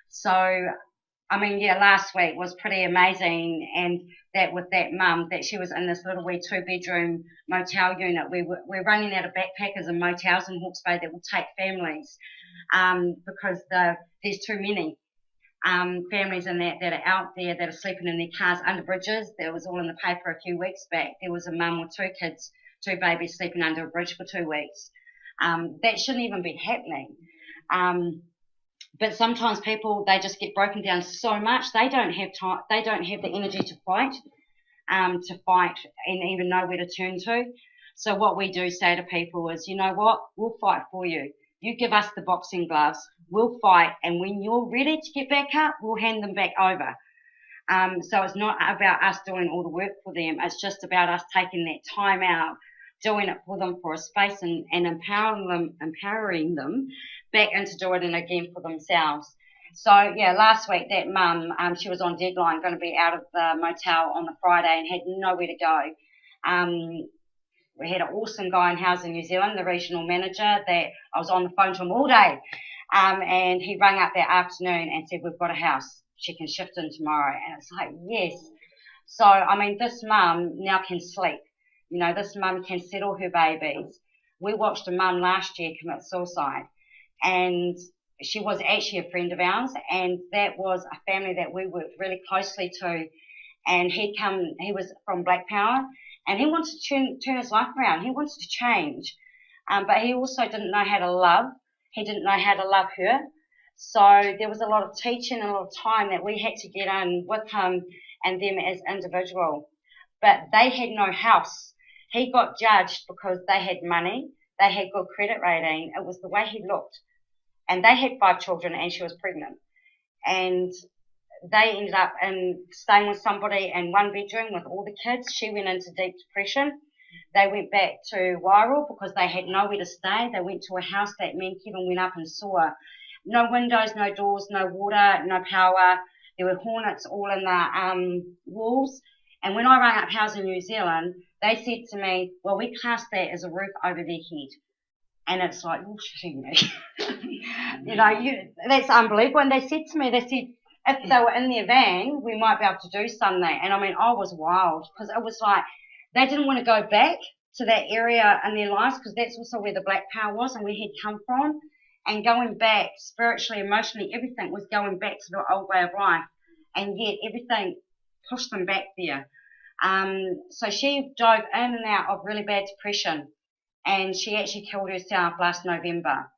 [SPEAKER 3] So, I mean, yeah, last week was pretty amazing, and that with that mum, that she was in this little wee 2-bedroom motel unit. We're running out of backpackers and motels in Hawke's Bay that will take families because there's too many families in that are out there that are sleeping in their cars under bridges. There was all in the paper a few weeks back. There was a mum with 2 kids, 2 babies sleeping under a bridge for 2 weeks. That shouldn't even be happening. But sometimes people, they just get broken down so much, they don't have time, they don't have the energy to fight and even know where to turn to. So what we do say to people is, you know what, we'll fight for you. You give us the boxing gloves, we'll fight, and when you're ready to get back up, we'll hand them back over. So it's not about us doing all the work for them, it's just about us taking that time out, doing it for them for a space and empowering them back into doing it again for themselves. So yeah, last week that mum, she was on deadline, going to be out of the motel on the Friday and had nowhere to go. We had an awesome guy in Housing New Zealand, the regional manager, that I was on the phone to him all day. And he rang up that afternoon and said, we've got a house, she can shift in tomorrow. And it's like, yes. So, I mean, this mum now can sleep. This mum can settle her babies. We watched a mum last year commit suicide, and she was actually a friend of ours, and that was a family that we worked really closely to. And he was from Black Power, and he wanted to turn his life around. He wanted to change, but he also didn't know how to love. He didn't know how to love her. So there was a lot of teaching and a lot of time that we had to get in with him and them as individual. But they had no house. He got judged because they had money, they had good credit rating. It was the way he looked. And they had 5 children and she was pregnant. And they ended up staying with somebody in one bedroom with all the kids. She went into deep depression. They went back to Wairau because they had nowhere to stay. They went to a house that me and Kevin went up and saw. No windows, no doors, no water, no power. There were hornets all in the walls. And when I rang up Housing New Zealand, they said to me, well, we class that as a roof over their head. And it's like, you're shitting me. That's unbelievable. And they said to me, if they were in their van, we might be able to do something. And I mean, I was wild because it was like they didn't want to go back to that area in their lives because that's also where the Black Power was and where he'd come from. And going back spiritually, emotionally, everything was going back to the old way of life. And yet everything pushed them back there. So she dove in and out of really bad depression. And she actually killed herself last November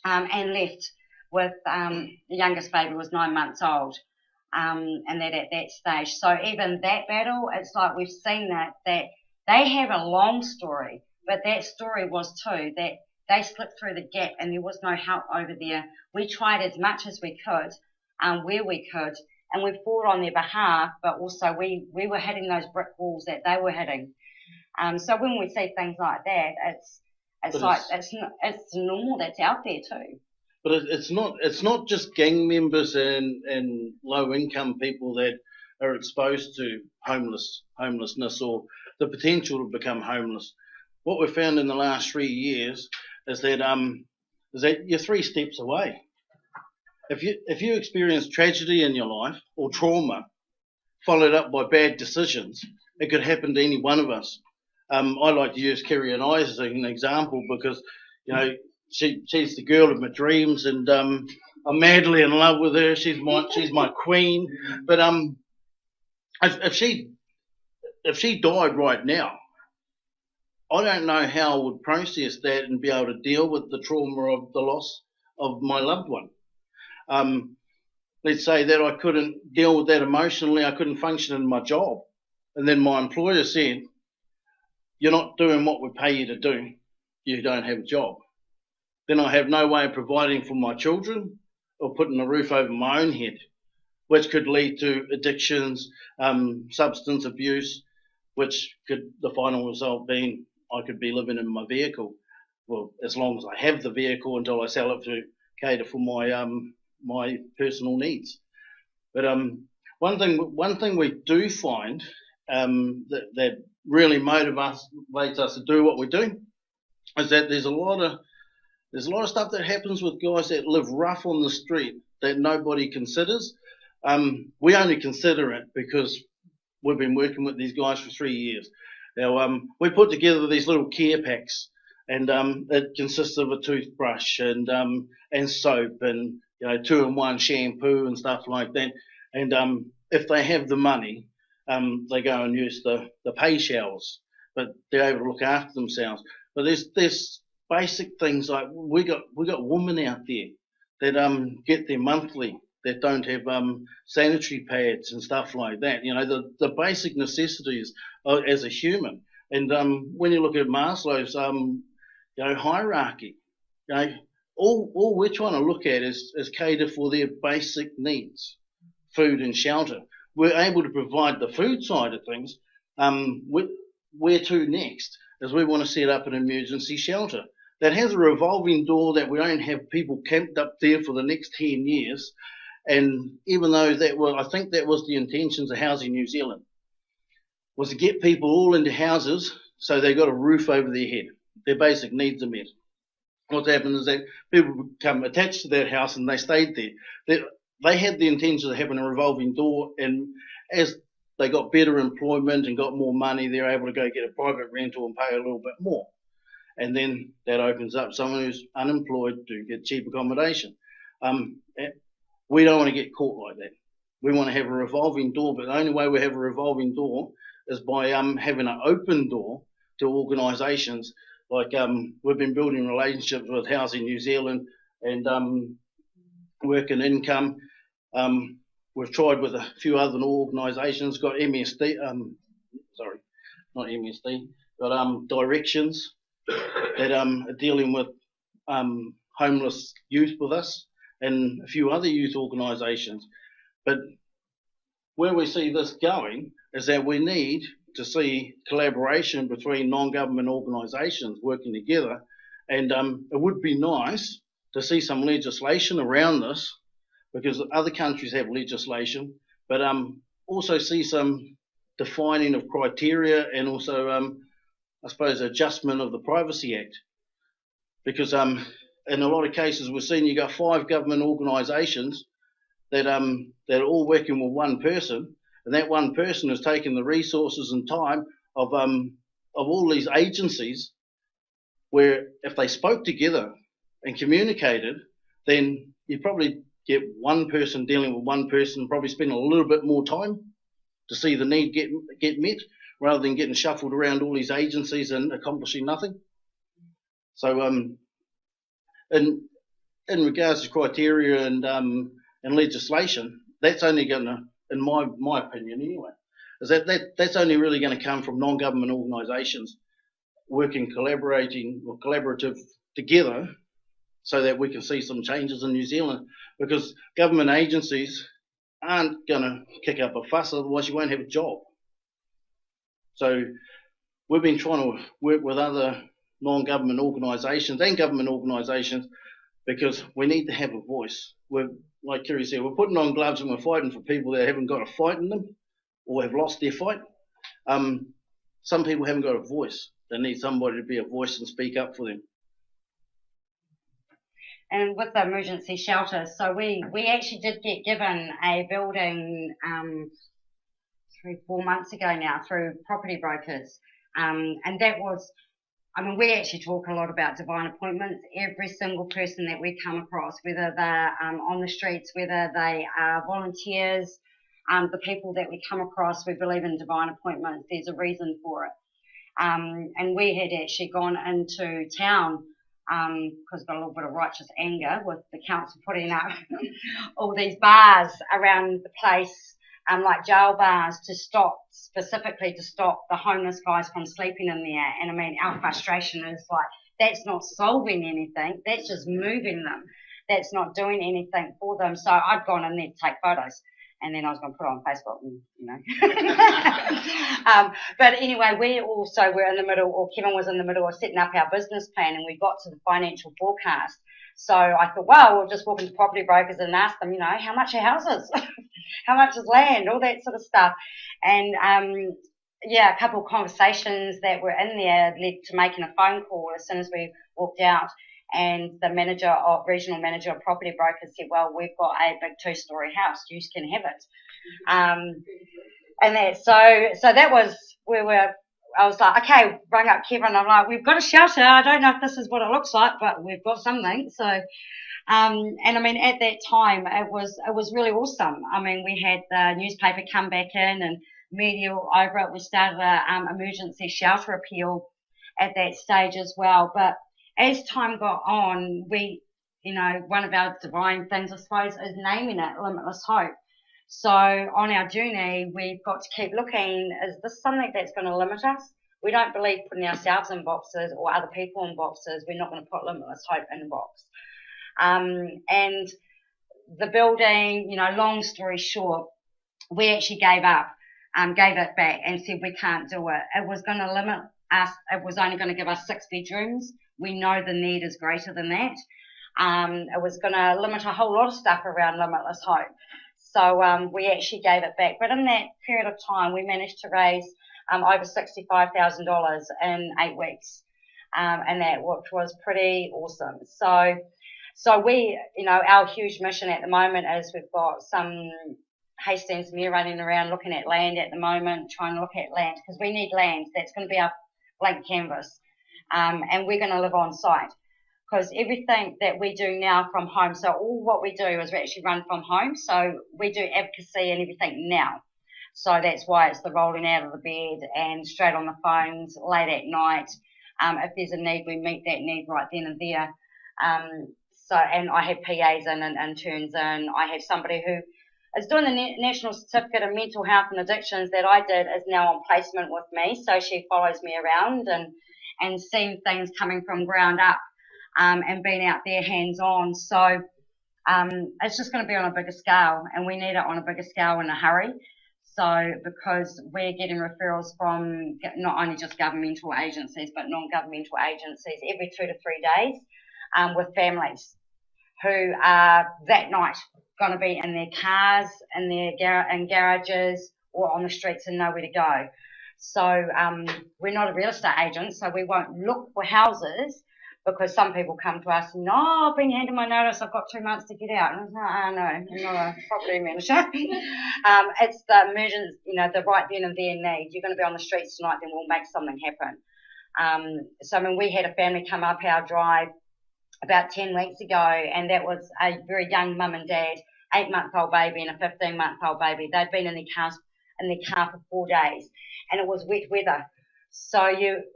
[SPEAKER 3] and left with the youngest baby was 9 months old, and that at that stage. So even that battle, it's like we've seen that they have a long story, but that story was too that they slipped through the gap and there was no help over there. We tried as much as we could, where we could, and we fought on their behalf, but also we were hitting those brick walls that they were hitting. So when we see things like that, it's normal that's out there too.
[SPEAKER 4] But it's not just gang members and low income people that are exposed to homelessness or the potential to become homeless. What we've found in the last 3 years is that you're 3 steps away. If you experience tragedy in your life or trauma followed up by bad decisions, it could happen to any one of us. I like to use Kerry and I as an example because, she's the girl of my dreams and I'm madly in love with her. She's my queen. But if she died right now, I don't know how I would process that and be able to deal with the trauma of the loss of my loved one. Let's say that I couldn't deal with that emotionally. I couldn't function in my job. And then my employer said, you're not doing what we pay you to do. You don't have a job. Then I have no way of providing for my children or putting a roof over my own head, which could lead to addictions, substance abuse, which could the final result being I could be living in my vehicle. Well, as long as I have the vehicle until I sell it to cater for my personal needs. But one thing we do find that really motivates us to do what we do is that there's a lot of stuff that happens with guys that live rough on the street that nobody considers. We only consider it because we've been working with these guys for 3 years. Now, we put together these little care packs, and it consists of a toothbrush and soap and 2-in-1 shampoo and stuff like that. And if they have the money, they go and use the pay showers, but they're able to look after themselves. But there's basic things like we got women out there that get their monthly that don't have sanitary pads and stuff like that. The basic necessities as a human. And when you look at Maslow's hierarchy, all we're trying to look at is cater for their basic needs, food and shelter. We're able to provide the food side of things. Where to next is we want to set up an emergency shelter that has a revolving door that we don't have people camped up there for the next 10 years. And even though I think that was the intentions of Housing New Zealand, was to get people all into houses so they got a roof over their head. Their basic needs are met. What's happened is that people become attached to that house and they stayed there. They had the intention of having a revolving door, and as they got better employment and got more money, they're able to go get a private rental and pay a little bit more. And then that opens up someone who's unemployed to get cheap accommodation. We don't want to get caught like that. We want to have a revolving door, but the only way we have a revolving door is by having an open door to organisations. Like we've been building relationships with Housing New Zealand and Work and Income. We've tried with a few other organisations, got MSD, not MSD, got Directions that are dealing with homeless youth with us and a few other youth organisations. But where we see this going is that we need to see collaboration between non-government organisations working together, and it would be nice to see some legislation around this, because other countries have legislation, but also see some defining of criteria and also, I suppose, adjustment of the Privacy Act. Because in a lot of cases we've seen you've got 5 government organisations that are all working with one person, and that one person has taken the resources and time of all these agencies, where if they spoke together and communicated, then you'd probably get one person dealing with one person, probably spend a little bit more time to see the need get met, rather than getting shuffled around all these agencies and accomplishing nothing. So in regards to criteria and legislation, that's only going to, in my opinion anyway, is that's only really going to come from non-government organisations working, collaborative together, so that we can see some changes in New Zealand. Because government agencies aren't going to kick up a fuss, otherwise you won't have a job. So we've been trying to work with other non-government organisations and government organisations, because we need to have a voice. Like Kerry said, we're putting on gloves and we're fighting for people that haven't got a fight in them or have lost their fight. Some people haven't got a voice. They need somebody to be a voice and speak up for them.
[SPEAKER 3] And with the emergency shelter, so we actually did get given a building 3-4 months ago now through property brokers. And that was, I mean, we actually talk a lot about divine appointments. Every single person that we come across, whether they're on the streets, whether they are volunteers, the people that we come across, we believe in divine appointments. There's a reason for it. And we had actually gone into town because got a little bit of righteous anger with the council putting up all these bars around the place, like jail bars, specifically to stop the homeless guys from sleeping in there. And I mean, our frustration is like, that's not solving anything, that's just moving them. That's not doing anything for them. So I'd gone in there to take photos, and then I was going to put it on Facebook, and, you know. But anyway, we also were in the middle, or Kevin was in the middle of setting up our business plan, and we got to the financial forecast. So I thought, well, we'll just walk into property brokers and ask them, you know, how much are houses? How much is land? All that sort of stuff. And, yeah, a couple of conversations that were in there led to making a phone call as soon as we walked out. And the regional manager of property brokers said, well, we've got a big 2-story house, you can have it. And that was, I was like, okay, rang up Kevin, I'm like, we've got a shelter, I don't know if this is what it looks like, but we've got something. So, and I mean, at that time, it was really awesome. I mean, we had the newspaper come back in and media all over it. We started a emergency shelter appeal at that stage as well. But as time got on, we, you know, one of our divine things, I suppose, is naming it Limitless Hope. So on our journey, we've got to keep looking, is this something that's going to limit us? We don't believe putting ourselves in boxes or other people in boxes. We're not going to put Limitless Hope in a box. And the building, you know, long story short, we actually gave it back and said we can't do it. It was going to limit us. It was only going to give us 6 bedrooms. We know the need is greater than that. It was going to limit a whole lot of stuff around Limitless Hope. So we actually gave it back. But in that period of time, we managed to raise over $65,000 in 8 weeks, and that which was pretty awesome. So we, you know, our huge mission at the moment is we've got some Hastings Mayor running around looking at land at the moment, trying to look at land, because we need land. That's going to be our blank canvas. And we're going to live on site, because everything that we do now from home, so all what we do is we actually run from home. So we do advocacy and everything now. So that's why it's the rolling out of the bed and straight on the phones late at night. If there's a need, we meet that need right then and there. And I have PAs and interns in. I have somebody who is doing the National Certificate of Mental Health and Addictions that I did is now on placement with me. So she follows me around and seeing things coming from ground up and being out there hands-on. So it's just going to be on a bigger scale, and we need it on a bigger scale in a hurry. So because we're getting referrals from not only just governmental agencies but non-governmental agencies every 2 to 3 days with families who are that night going to be in their cars, in their garages, or on the streets and nowhere to go. So we're not a real estate agent, so we won't look for houses because some people come to us and, I've been handed my notice, I've got 2 months to get out. And I was like, no, I'm not a property manager. It's the emergency, the right then and there need. You're going to be on the streets tonight, then we'll make something happen. So I mean, we had a family come up our drive about 10 weeks ago, and that was a very young mum and dad, 8-month-old baby and a 15-month-old baby. They'd been in their car for 4 days, and it was wet weather. So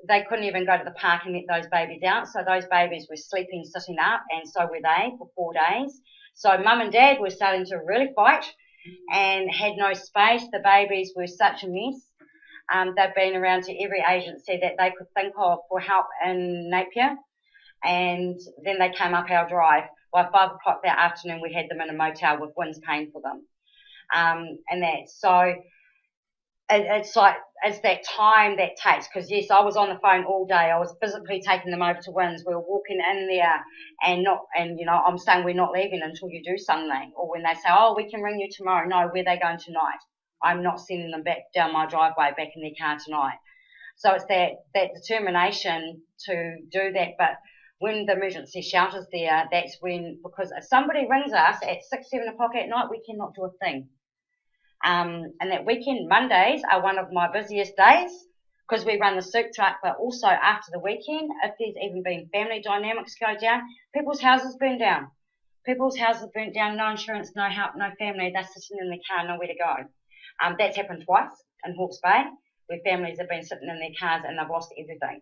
[SPEAKER 3] they couldn't even go to the park and let those babies out. So those babies were sleeping, sitting up, and so were they for 4 days. So mum and dad were starting to really fight and had no space. The babies were such a mess. They've been around to every agency that they could think of for help in Napier. And then they came up our drive. By 5 o'clock that afternoon, we had them in a motel with winds paying for them. And that. So it's that time that takes, because yes, I was on the phone all day. I was physically taking them over to Winds. We were walking in there and I'm saying we're not leaving until you do something. Or when they say, oh, we can ring you tomorrow. No, where are they going tonight? I'm not sending them back down my driveway back in their car tonight. So it's that determination to do that. But when the emergency shelter's there, that's when, because if somebody rings us at 6, 7 o'clock at night, we cannot do a thing. And that weekend, Mondays are one of my busiest days because we run the soup truck, but also after the weekend, if there's even been family dynamics go down, people's houses burn down. People's houses burnt down, no insurance, no help, no family, they're sitting in their car, nowhere to go. That's happened twice in Hawke's Bay, where families have been sitting in their cars and they've lost everything.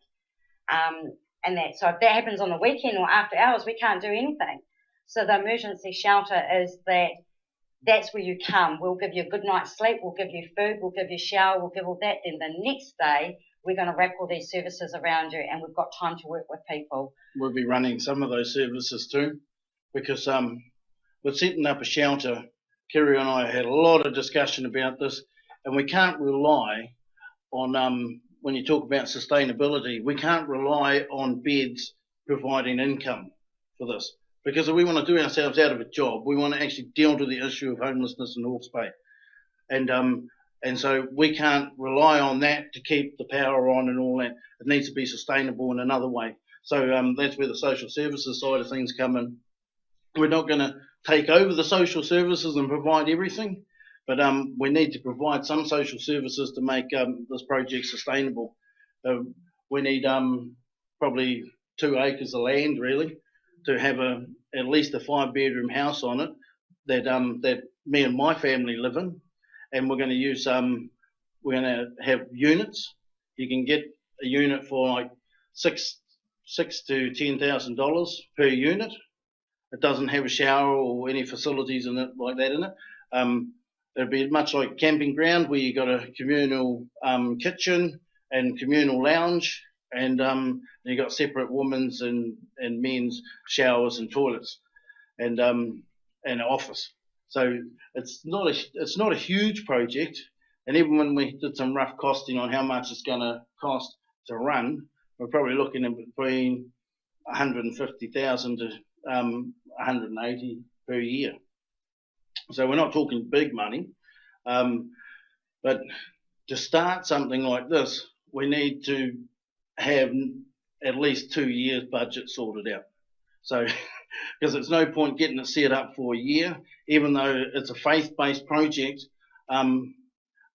[SPEAKER 3] So if that happens on the weekend or after hours, we can't do anything. So the emergency shelter is that's where you come. We'll give you a good night's sleep, we'll give you food, we'll give you a shower, we'll give all that. Then the next day, we're going to wrap all these services around you, and we've got time to work with people.
[SPEAKER 4] We'll be running some of those services too, because we're setting up a shelter. Kerry and I had a lot of discussion about this, and we can't rely on, when you talk about sustainability, we can't rely on beds providing income for this. Because if we want to do ourselves out of a job, we want to actually deal with the issue of homelessness in Hawke's Bay. And so we can't rely on that to keep the power on and all that. It needs to be sustainable in another way. So that's where the social services side of things come in. We're not going to take over the social services and provide everything, but we need to provide some social services to make this project sustainable. We need probably 2 acres of land, really, to have at least a 5-bedroom house on it that me and my family live in, and we're going to use we're going to have units. You can get a unit for like $6,000 to $10,000 per unit. It doesn't have a shower or any facilities in it like that in it. It'll be much like a camping ground where you got a communal kitchen and communal lounge, and you got separate women's and men's showers and toilets, and an office. So it's not a huge project, and even when we did some rough costing on how much it's going to cost to run, we're probably looking at between 150,000 to 180 per year. So we're not talking big money, but to start something like this, we need to have at least 2 years budget sorted out. So, because it's no point getting it set up for a year, even though it's a faith-based project,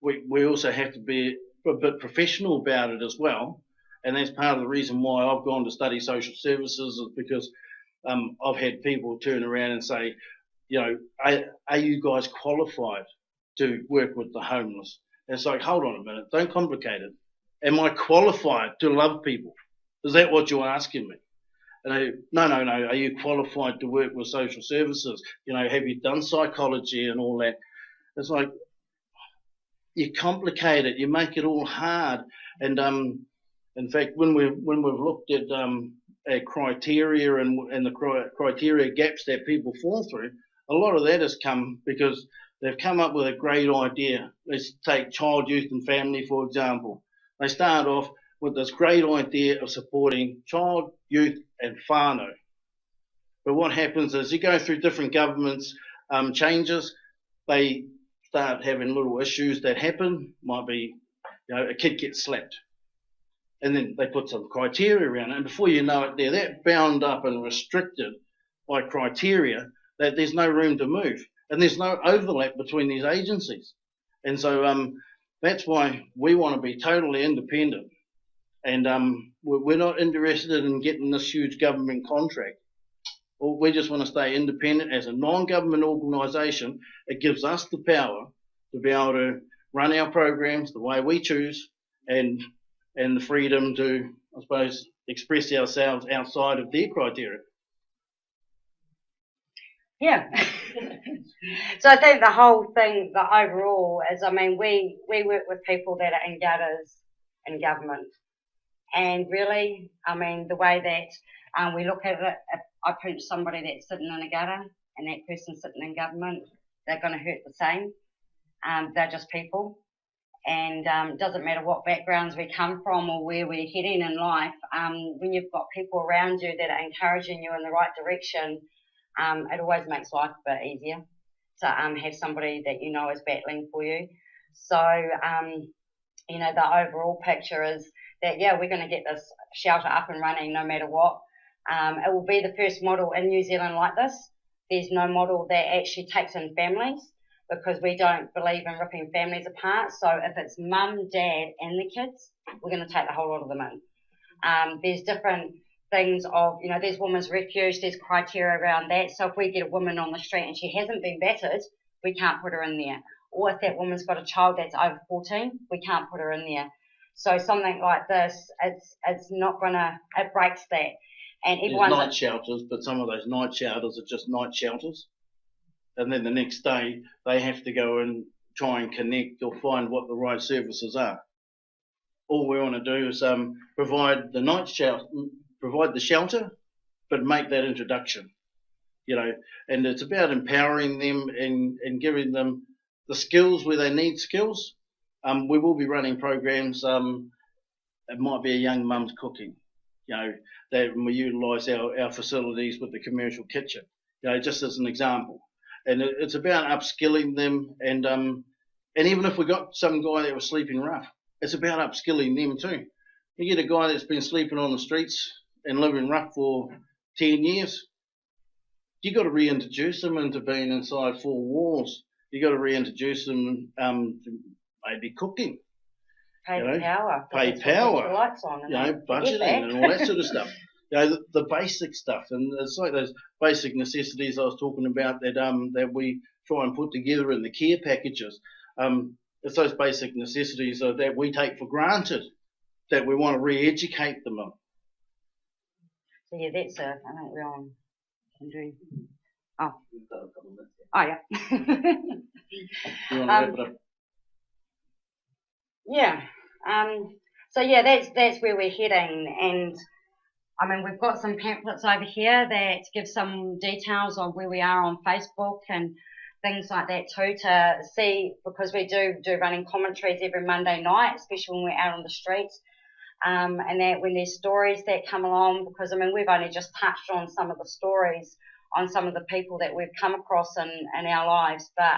[SPEAKER 4] we also have to be a bit professional about it as well. And that's part of the reason why I've gone to study social services, is because I've had people turn around and say, you know, are you guys qualified to work with the homeless? And it's like, hold on a minute, don't complicate it. Am I qualified to love people? Is that what you're asking me? And no. Are you qualified to work with social services? You know, have you done psychology and all that? It's like, you complicate it, you make it all hard. And in fact, when we've looked at criteria and the criteria gaps that people fall through, a lot of that has come because they've come up with a great idea. Let's take child, youth and family, for example. They start off with this great idea of supporting child, youth and whānau. But what happens is you go through different governments changes, they start having little issues that happen. Might be, you know, a kid gets slapped. And then they put some criteria around it. And before you know it, they're that bound up and restricted by criteria that there's no room to move. And there's no overlap between these agencies. And so that's why we want to be totally independent. And we're not interested in getting this huge government contract. We just want to stay independent as a non-government organisation. It gives us the power to be able to run our programs the way we choose and the freedom to, I suppose, express ourselves outside of their criteria.
[SPEAKER 3] Yeah. So I think the whole thing, the overall is, I mean, we work with people that are in gutters in government. And really, I mean, the way that we look at it, if I punch somebody that's sitting in a gutter and that person sitting in government, they're going to hurt the same. They're just people. And it doesn't matter what backgrounds we come from or where we're heading in life. When you've got people around you that are encouraging you in the right direction, it always makes life a bit easier to have somebody that you know is battling for you. So, you know, the overall picture is that, yeah, we're going to get this shelter up and running no matter what. It will be the first model in New Zealand like this. There's no model that actually takes in families because we don't believe in ripping families apart. So if it's mum, dad and the kids, we're going to take the whole lot of them in. There's different things of, you know, there's women's refuge, there's criteria around that. So if we get a woman on the street and she hasn't been battered, we can't put her in there. Or if that woman's got a child that's over 14, we can't put her in there. So something like this, it's not gonna, it breaks that. And everyone's
[SPEAKER 4] night shelters, but some of those night shelters are just night shelters. And then the next day they have to go and try and connect or find what the right services are. All we want to do is provide the shelter, but make that introduction. You know, and it's about empowering them and giving them the skills where they need skills. We will be running programs. It might be a young mum's cooking. You know, that we utilise our facilities with the commercial kitchen. You know, just as an example. And it's about upskilling them. And even if we got some guy that was sleeping rough, it's about upskilling them too. You get a guy that's been sleeping on the streets and living rough for 10 years. You got to reintroduce them into being inside four walls. You got to reintroduce them to maybe cooking.
[SPEAKER 3] Pay power.
[SPEAKER 4] Lights on, you know, budgeting and all that sort of stuff. You know, the basic stuff, and it's like those basic necessities I was talking about that we try and put together in the care packages. It's those basic necessities that we take for granted that we want to re-educate them on.
[SPEAKER 3] So yeah, that's I think we're on. Can do. Oh. Oh yeah.
[SPEAKER 4] You want to wrap it up?
[SPEAKER 3] Yeah. So yeah, that's where we're heading, and I mean we've got some pamphlets over here that give some details of where we are on Facebook and things like that too to see, because we do running commentaries every Monday night, especially when we're out on the streets, and that when there's stories that come along, because I mean we've only just touched on some of the stories on some of the people that we've come across in our lives, but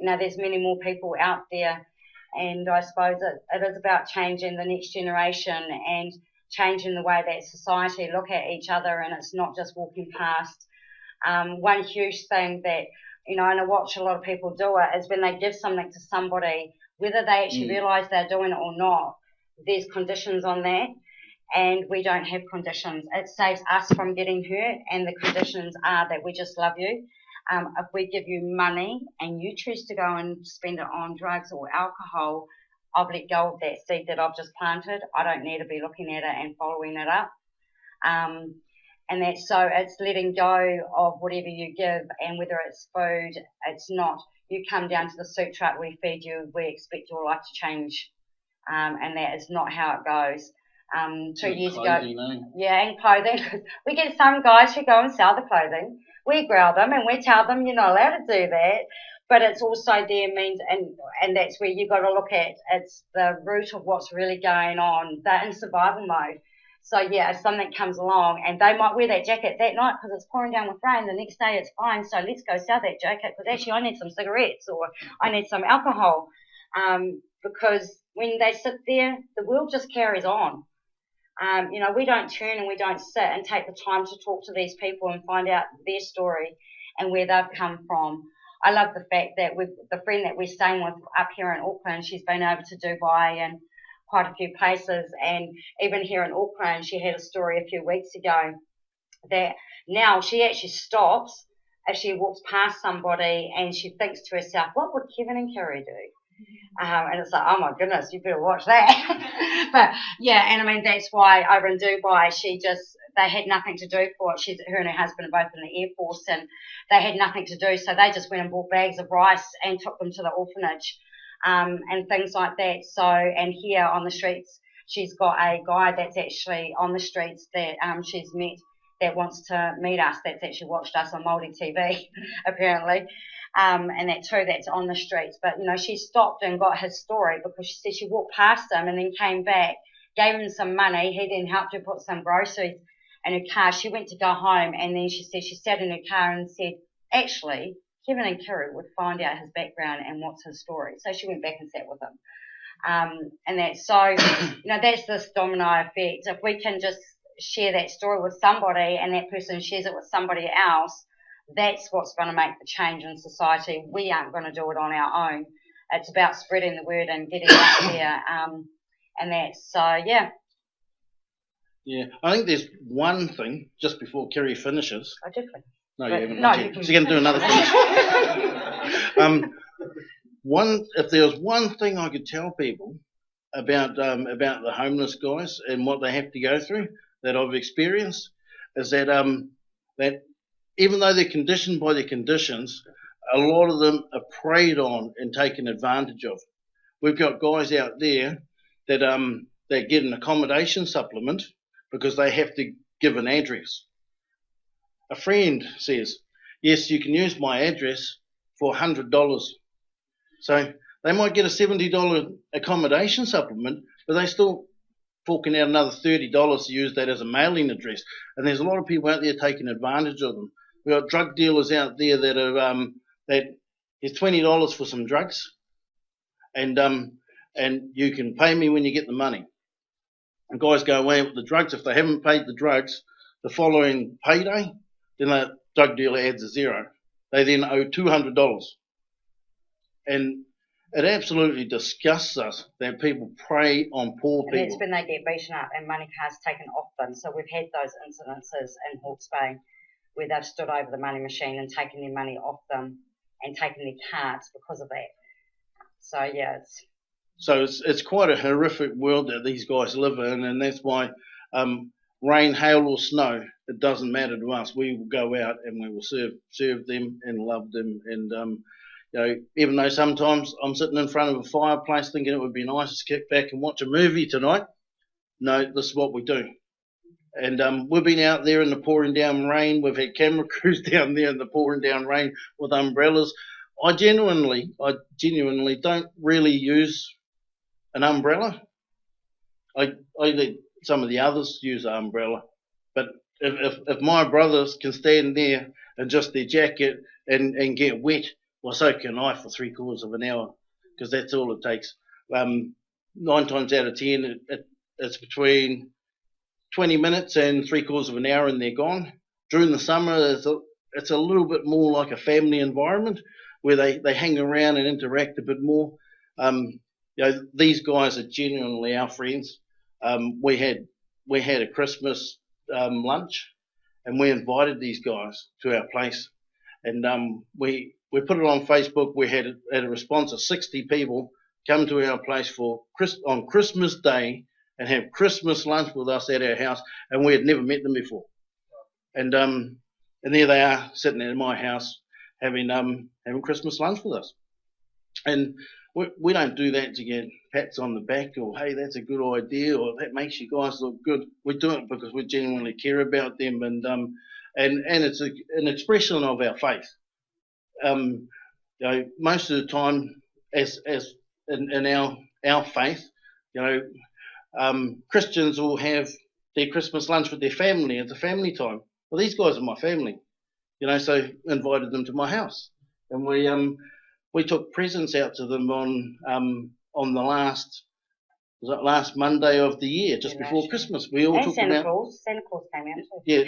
[SPEAKER 3] you know, there's many more people out there. And I suppose it is about changing the next generation and changing the way that society look at each other, and it's not just walking past. One huge thing that, you know, and I watch a lot of people do it, is when they give something to somebody, whether they actually realise they're doing it or not, there's conditions on that. and we don't have conditions. It saves us from getting hurt, and the conditions are that we just love you. If we give you money and you choose to go and spend it on drugs or alcohol, I've let go of that seed that I've just planted. I don't need to be looking at it and following it up. And that's so it's letting go of whatever you give, and whether it's food, it's not. You come down to the soup truck, we feed you, we expect your life to change. And that is not how it goes. 2 years ago, yeah, and clothing. We get some guys who go and sell the clothing. We growl them and we tell them you're not allowed to do that. But it's also their means, and that's where you got to look at. It's the root of what's really going on. They're in survival mode. So yeah, if something comes along and they might wear that jacket that night because it's pouring down with rain, the next day it's fine. So let's go sell that jacket because actually I need some cigarettes or I need some alcohol. Because when they sit there, the world just carries on. We don't turn and we don't sit and take the time to talk to these people and find out their story and where they've come from. I love the fact that with the friend that we're staying with up here in Auckland, she's been over to Dubai and quite a few places, and even here in Auckland, she had a story a few weeks ago that now she actually stops if she walks past somebody and she thinks to herself, what would Kevin and Kerry do? And it's like, oh my goodness, you better watch that. But yeah, and I mean, that's why over in Dubai, they had nothing to do for it. Her and her husband are both in the Air Force, and they had nothing to do. So they just went and bought bags of rice and took them to the orphanage, and things like that. So, and here on the streets, she's got a guy that's actually on the streets that, she's met that wants to meet us, that's actually watched us on Māori TV, apparently. And that too, that's on the streets. But, she stopped and got his story because she said she walked past him and then came back, gave him some money. He then helped her put some groceries in her car. She went to go home, and then she said she sat in her car and said, actually, Kevin and Kerry would find out his background and what's his story. So she went back and sat with him. And that's so, that's this domino effect. If we can just share that story with somebody and that person shares it with somebody else, that's what's going to make the change in society. We aren't going to do it on our own. It's about spreading the word and getting out there. And that's, so, yeah.
[SPEAKER 4] Yeah, I think there's one thing, just before Kerry finishes.
[SPEAKER 3] Oh, definitely.
[SPEAKER 4] No, you haven't. No, she's going to do another finish. If there was one thing I could tell people about the homeless guys and what they have to go through that I've experienced, is that that even though they're conditioned by their conditions, a lot of them are preyed on and taken advantage of. We've got guys out there that get an accommodation supplement because they have to give an address. A friend says, yes, you can use my address for $100. So they might get a $70 accommodation supplement, but they still forking out another $30 to use that as a mailing address. And there's a lot of people out there taking advantage of them. We've got drug dealers out there that are that is $20 for some drugs, and you can pay me when you get the money. And guys go away with the drugs. If they haven't paid the drugs the following payday, then the drug dealer adds a zero. They then owe $200. And it absolutely disgusts us that people prey on poor people.
[SPEAKER 3] And that's when they get beaten up and money cards taken off them. So we've had those incidences in Hawke's Bay where they've stood over the money machine and taken their money off them and taken their cards because of that. So yeah,
[SPEAKER 4] it's quite a horrific world that these guys live in, and that's why rain, hail or snow, it doesn't matter to us. We will go out and we will serve them and love them. And even though sometimes I'm sitting in front of a fireplace thinking it would be nice to kick back and watch a movie tonight, no, this is what we do. And we've been out there in the pouring down rain. We've had camera crews down there in the pouring down rain with umbrellas. I genuinely don't really use an umbrella. I let some of the others use an umbrella. But if my brothers can stand there in just their jacket and get wet, well, so can I for 3/4 of an hour, because that's all it takes. 9 times out of 10, it's between 20 minutes and 3/4 of an hour and they're gone. During the summer, it's a little bit more like a family environment where they hang around and interact a bit more. These guys are genuinely our friends. We had we had a Christmas lunch, and we invited these guys to our place, and we put it on Facebook. We had a response of 60 people come to our place on Christmas Day and have Christmas lunch with us at our house, and we had never met them before. And there they are sitting in my house having Christmas lunch with us. And we don't do that to get pats on the back or, hey, that's a good idea, or that makes you guys look good. We do it because we genuinely care about them, and it's an expression of our faith. Most of the time, as in our faith, Christians will have their Christmas lunch with their family at the family time. Well, these guys are my family, so invited them to my house, and we took presents out to them on the last Monday of the year, just before Christmas. We all took them out.
[SPEAKER 3] Santa Claus came out too.
[SPEAKER 4] Yeah,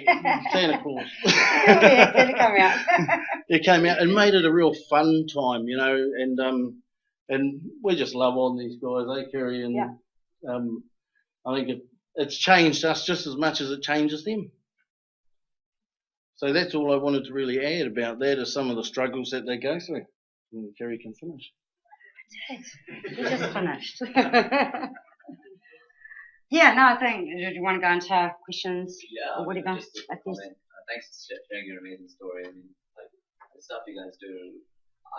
[SPEAKER 4] Santa Claus.
[SPEAKER 3] Yeah, Santa came out.
[SPEAKER 4] It came out and made it a real fun time, and we just love on these guys, Kerry? And I think it's changed us just as much as it changes them. So that's all I wanted to really add about that, is some of the struggles that they go through. And Kerry can finish.
[SPEAKER 3] We just finished. Yeah, no, I think, do you want to go into questions or whatever?
[SPEAKER 2] Just a comment. Thanks for sharing your amazing story. I mean, like, the stuff you guys do,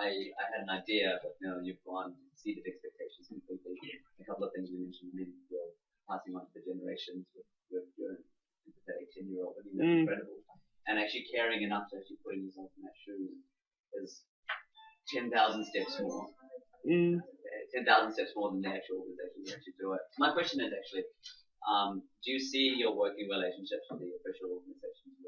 [SPEAKER 2] I had an idea, but you've gone exceeded expectations completely. A couple of things you mentioned, you're passing on to the generations with your empathetic 10-year-old. I mean, that's incredible. And actually caring enough to actually putting yourself in that shoe is 10,000 steps more. 10,000 steps more than the actual organization who actually do it. My question is actually, do you see your working relationships with the official organizations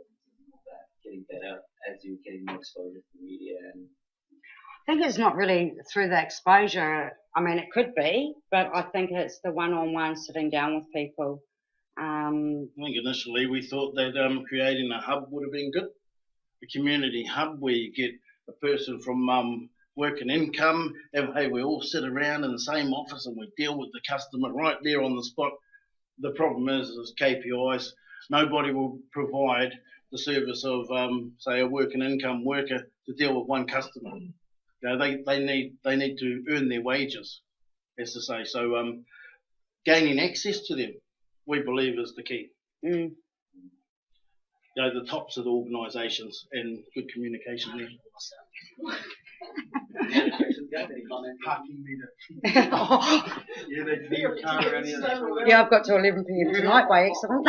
[SPEAKER 2] getting better as you're getting more exposure to the media? And
[SPEAKER 3] I think it's not really through the exposure. I mean, it could be, but I think it's the one-on-one sitting down with people.
[SPEAKER 4] I think initially we thought that creating a hub would have been good, a community hub where you get a person from work and income, and hey, we all sit around in the same office and we deal with the customer right there on the spot. The problem is KPIs. Nobody will provide the service of, say, a work and income worker to deal with one customer. They need to earn their wages, as to say. So gaining access to them, we believe, is the key. The tops of the organisations and good communication there.
[SPEAKER 5] Parking meter.
[SPEAKER 3] Yeah, I've got to 11 p.m. tonight by accident.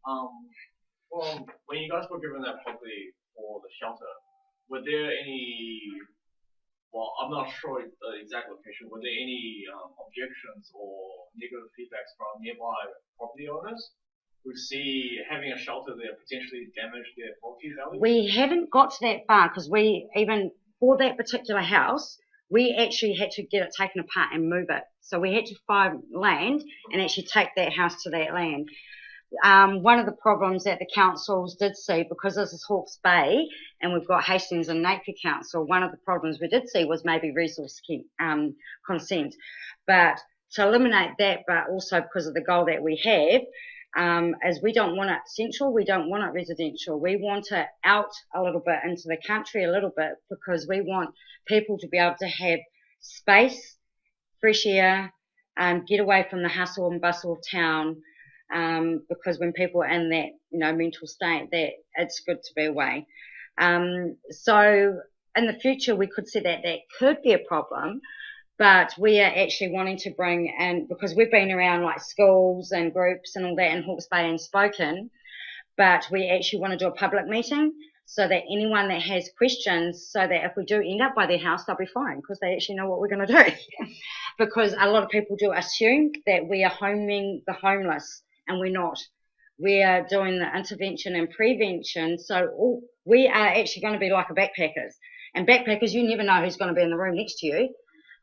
[SPEAKER 5] Well, when you guys were given that property for the shelter, were there any? Well, I'm not sure the exact location. Were there any objections or negative feedbacks from nearby property owners who see having a shelter there potentially damage their property value?
[SPEAKER 3] We haven't got to that far, because we, even for that particular house, we actually had to get it taken apart and move it. So we had to find land and actually take that house to that land. One of the problems that the councils did see, because this is Hawke's Bay and we've got Hastings and Napier Council, one of the problems we did see was maybe resource consent. But to eliminate that, but also because of the goal that we have, as we don't want it central, we don't want it residential. We want it out a little bit into the country a little bit, because we want people to be able to have space, fresh air, get away from the hustle and bustle of town. Because when people are in that, mental state, that it's good to be away. So in the future, we could see that could be a problem, but we are actually wanting to bring in, because we've been around like schools and groups and all that in Hawke's Bay and spoken, but we actually want to do a public meeting so that anyone that has questions, so that if we do end up by their house, they'll be fine, because they actually know what we're going to do. Because a lot of people do assume that we are homing the homeless, and we're not. We are doing the intervention and prevention. So we are actually going to be like a backpackers. And backpackers, you never know who's going to be in the room next to you.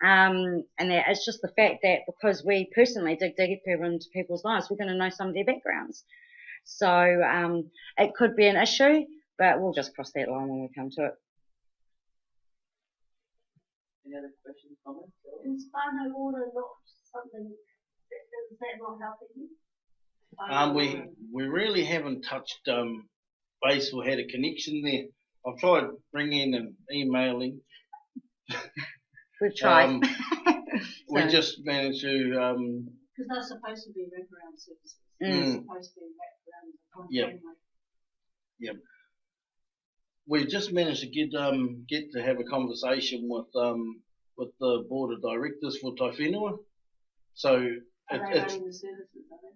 [SPEAKER 3] And it's just the fact that because we personally dig deeper into people's lives, we're going to know some of their backgrounds. So it could be an issue, but we'll just cross that line when we come to it.
[SPEAKER 2] Any other questions, comments?
[SPEAKER 6] Is Swanell water not something that that not helping you?
[SPEAKER 4] We really haven't touched base or had a connection there. I've tried ringing and emailing.
[SPEAKER 3] We've tried.
[SPEAKER 4] We just managed to.
[SPEAKER 6] Because they're supposed to be wraparound services.
[SPEAKER 3] Mm.
[SPEAKER 6] They're supposed to be wraparound upon family.
[SPEAKER 4] Yep. We just managed to get to have a conversation with the board of directors for Tai Whenua. So
[SPEAKER 6] Are they running the services, are they?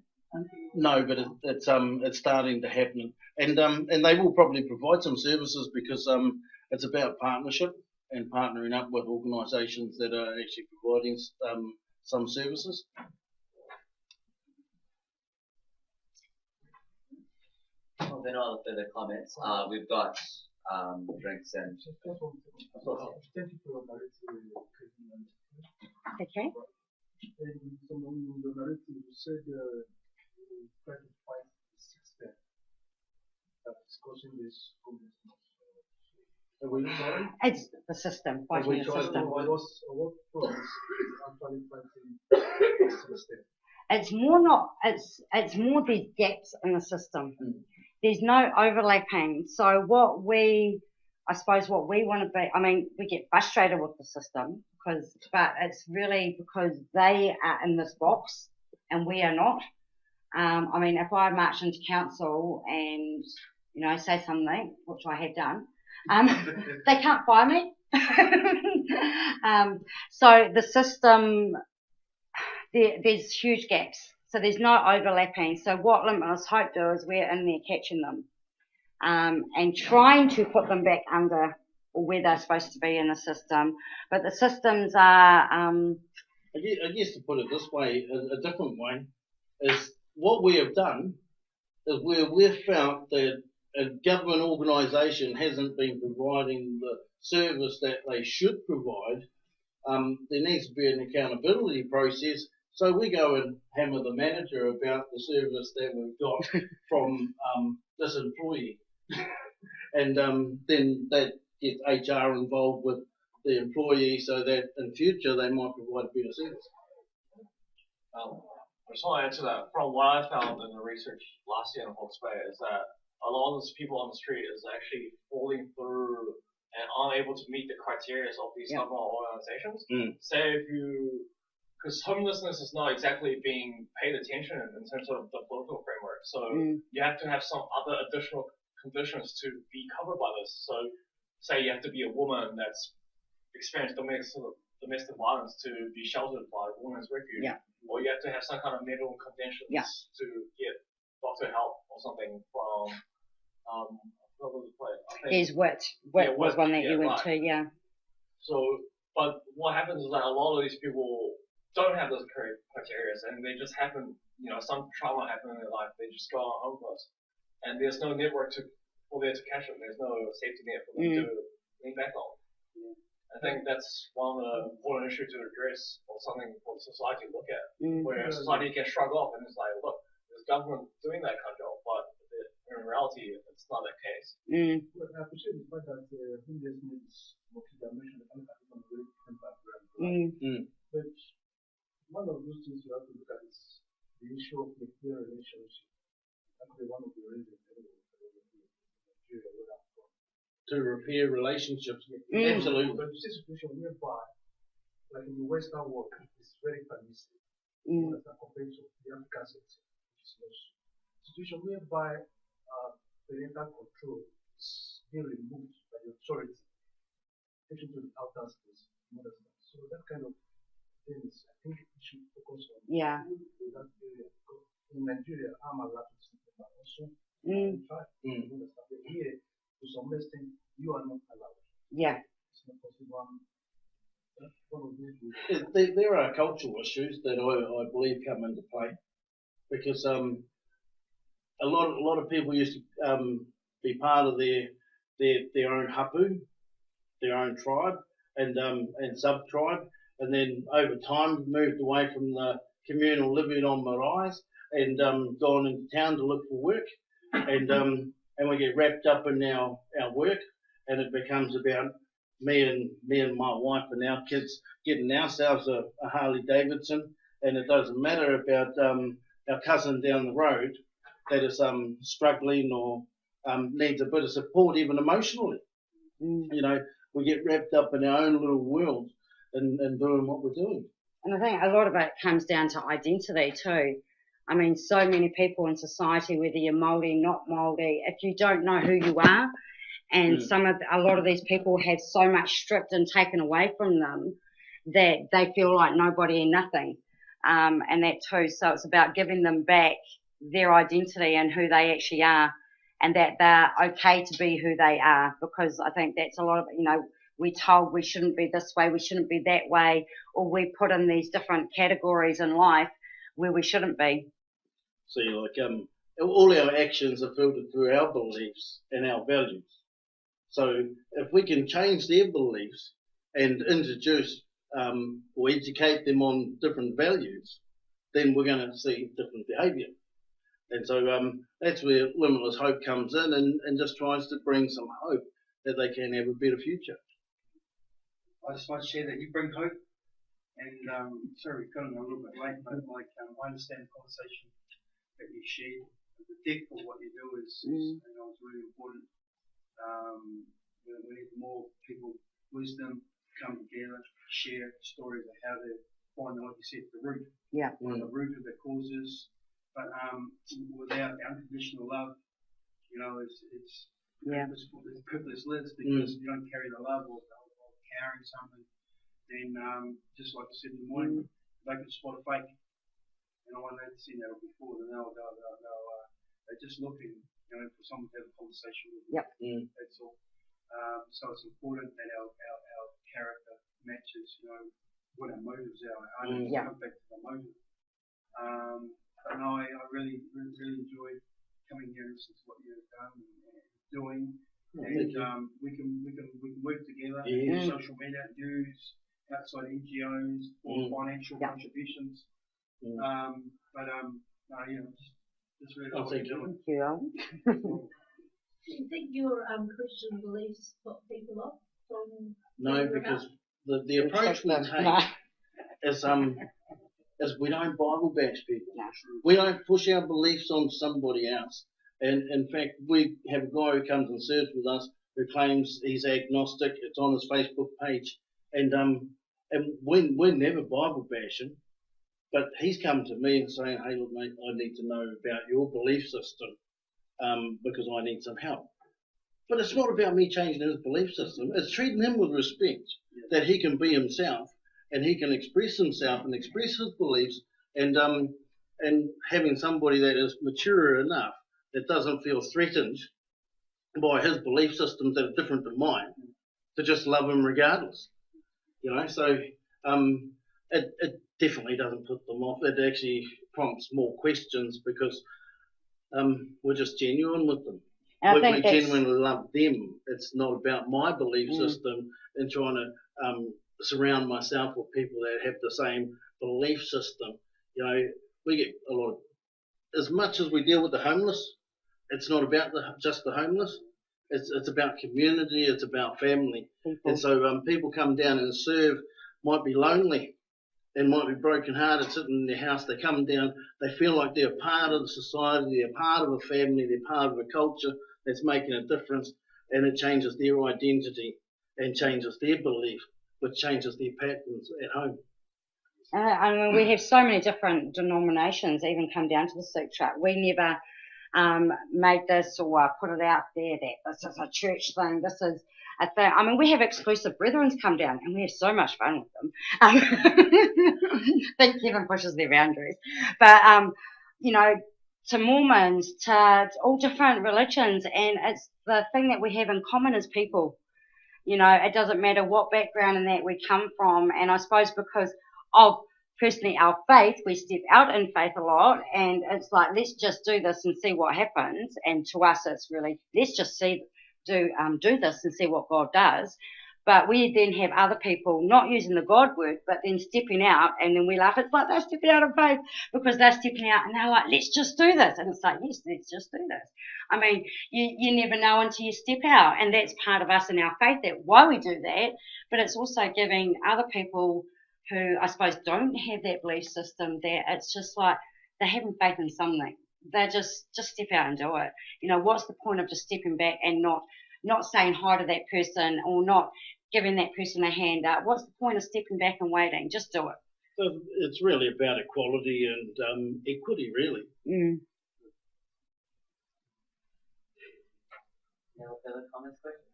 [SPEAKER 4] no, but it's starting to happen, and they will probably provide some services because it's about partnership and partnering up with organisations that are actually providing some services.
[SPEAKER 2] Well, there are no further comments. We've got drinks and.
[SPEAKER 3] Okay.
[SPEAKER 7] Someone in the narrative you said you try to find the system that is causing this homelessness. Have we tried?
[SPEAKER 3] It's the system, fighting the system.
[SPEAKER 7] What problems actually fighting the system?
[SPEAKER 3] It's more it's more these gaps in the system. There's no overlapping. So what we want to be, I mean, we get frustrated with the system but it's really because they are in this box and we are not. I mean, if I march into council and, say something, which I have done, they can't fire me. So the system, there's huge gaps. So there's no overlapping. So what Limitless Hope do is we're in there catching them and trying to put them back under where they're supposed to be in the system. But the systems are...
[SPEAKER 4] I guess to put it this way, a different way, is what we have done is where we've found that a government organisation hasn't been providing the service that they should provide. There needs to be an accountability process. So we go and hammer the manager about the service that we've got from this employee. And then that gets HR involved with the employee so that in future they might provide a better service.
[SPEAKER 5] I just want to add to that. From what I found in the research last year in Hawke's Bay is that a lot of those people on the street is actually falling through and unable to meet the criteria of these government organizations. Say because homelessness is not exactly being paid attention in terms of the political framework. So you have to have some other additional conditions to be covered by this. So say you have to be a woman that's experienced domestic violence to be sheltered by Women's Refuge. Or you have to have some kind of medical conditions to get doctor help or something from what was the place?
[SPEAKER 3] Is Wit was one that you went to,
[SPEAKER 5] So, but what happens is that a lot of these people don't have those criteria, and they just happen, some trauma happened in their life, they just go on homeless, and there's no network for there to catch them. There's no safety net for them to lean back on. I think that's one of the important issues to address, or something for society to look at, where society can shrug off and it's like, look, there's government doing that kind of job, but in reality, it's not that case.
[SPEAKER 7] Well, I appreciate the fact that homelessness is multidimensional and coming from a very different background. But one of those things you have to look at is the issue of the peer relationship. Actually, one of the reasons Nigeria where I'm from.
[SPEAKER 4] To repair relationships, absolutely.
[SPEAKER 7] But you see a situation whereby, like in the Western world, it's very permissive. Compared to the African sector, which is not. Situation whereby parental control is being removed by the authority, taken to the outer space, so that kind of things, I think we should focus on that area. In Nigeria, I'm allowed to see them, but also try to understand that here, to some extent, you are not allowed. It's not possible.
[SPEAKER 4] There are cultural issues that I believe come into play because a lot of people used to be part of their own hapu, their own tribe and sub tribe, and then over time moved away from the communal living on maraes and gone into town to look for work, and we get wrapped up in our work, and it becomes about me and my wife and our kids getting ourselves a Harley Davidson and it doesn't matter about our cousin down the road that is struggling or needs a bit of support, even emotionally. You know, we get wrapped up in our own little world and doing what we're doing.
[SPEAKER 3] And I think a lot of it comes down to identity too. I mean, so many people in society, whether you're Māori, not Māori, if you don't know who you are, and a lot of these people have so much stripped and taken away from them that they feel like nobody and nothing, and that too. So it's about giving them back their identity and who they actually are, and that they're okay to be who they are, because I think that's a lot of, you know, we're told we shouldn't be this way, we shouldn't be that way, or we put in these different categories in life where we shouldn't be.
[SPEAKER 4] So like all our actions are filtered through our beliefs and our values. So if we can change their beliefs and introduce or educate them on different values, then we're going to see different behaviour. And so that's where Limitless Hope comes in and just tries to bring some hope that they can have a better future.
[SPEAKER 8] I just want to share that you bring hope, and sorry, we've gotten a little bit late, but like I understand the conversation that you shared. The depth of what you do is you know, is really important. We need more people, wisdom, come together, share stories of how they find, like you said, the root, the root of the causes. But without unconditional love, you know, it's purposeless, because you don't carry the love of carrying something. Then, just like I said in the morning, they can spot a fake. And I want to see that before, then they're just looking, you know, for someone to have a conversation with. That's all. So it's important that our character matches, you know, what our motives are. I don't come back to the motive. But no, I really enjoyed coming here and listen to what you've done and doing. And we can work together in social media, news, outside NGOs, or financial contributions. No, you know, just really what you're doing.
[SPEAKER 3] Thank you.
[SPEAKER 6] Do you think your Christian beliefs put people off from?
[SPEAKER 4] No, because the approach we take is we don't Bible bash people. We don't push our beliefs on somebody else. And in fact, we have a guy who comes and serves with us who claims he's agnostic. It's on his Facebook page, and we're never Bible bashing. But he's come to me and saying, "Hey, look, mate, I need to know about your belief system because I need some help." But it's not about me changing his belief system. It's treating him with respect, that he can be himself and he can express himself and express his beliefs, and having somebody that is mature enough that doesn't feel threatened by his belief systems that are different than mine, to just love him regardless. You know, so it definitely doesn't put them off. It actually prompts more questions because we're just genuine with them. We genuinely love them. It's not about my belief system and trying to surround myself with people that have the same belief system. You know, we get a lot of, as much as we deal with the homeless, it's not about just the homeless. It's about community. It's about family. And so people come down and serve, might be lonely and might be broken-hearted sitting in their house. They come down, they feel like they're part of the society, they're part of a family, they're part of a culture that's making a difference, and it changes their identity and changes their belief, which changes their patterns at home.
[SPEAKER 3] I mean, we have so many different denominations even come down to the soup truck. We never made this or put it out there that this is a church thing, this is a thing. I mean, we have exclusive brethrens come down and we have so much fun with them. I think Kevin pushes their boundaries. But, you know, to Mormons, to all different religions, and it's the thing that we have in common as people. You know, it doesn't matter what background and that we come from, and I suppose because of personally our faith, we step out in faith a lot, and it's like, let's just do this and see what happens. And to us, it's really, let's just do this and see what God does. But we then have other people not using the God word, but then stepping out, and then we laugh. It's like they're stepping out of faith because they're stepping out and they're like, let's just do this. And it's like, yes, let's just do this. I mean, you never know until you step out, and that's part of us in our faith, that why we do that. But it's also giving other people who I suppose don't have that belief system, that it's just like they're having faith in something. They just step out and do it. You know, what's the point of just stepping back and not saying hi to that person or not giving that person a hand up? What's the point of stepping back and waiting? Just do it.
[SPEAKER 4] So it's really about equality and equity, really.
[SPEAKER 2] No further comments, questions?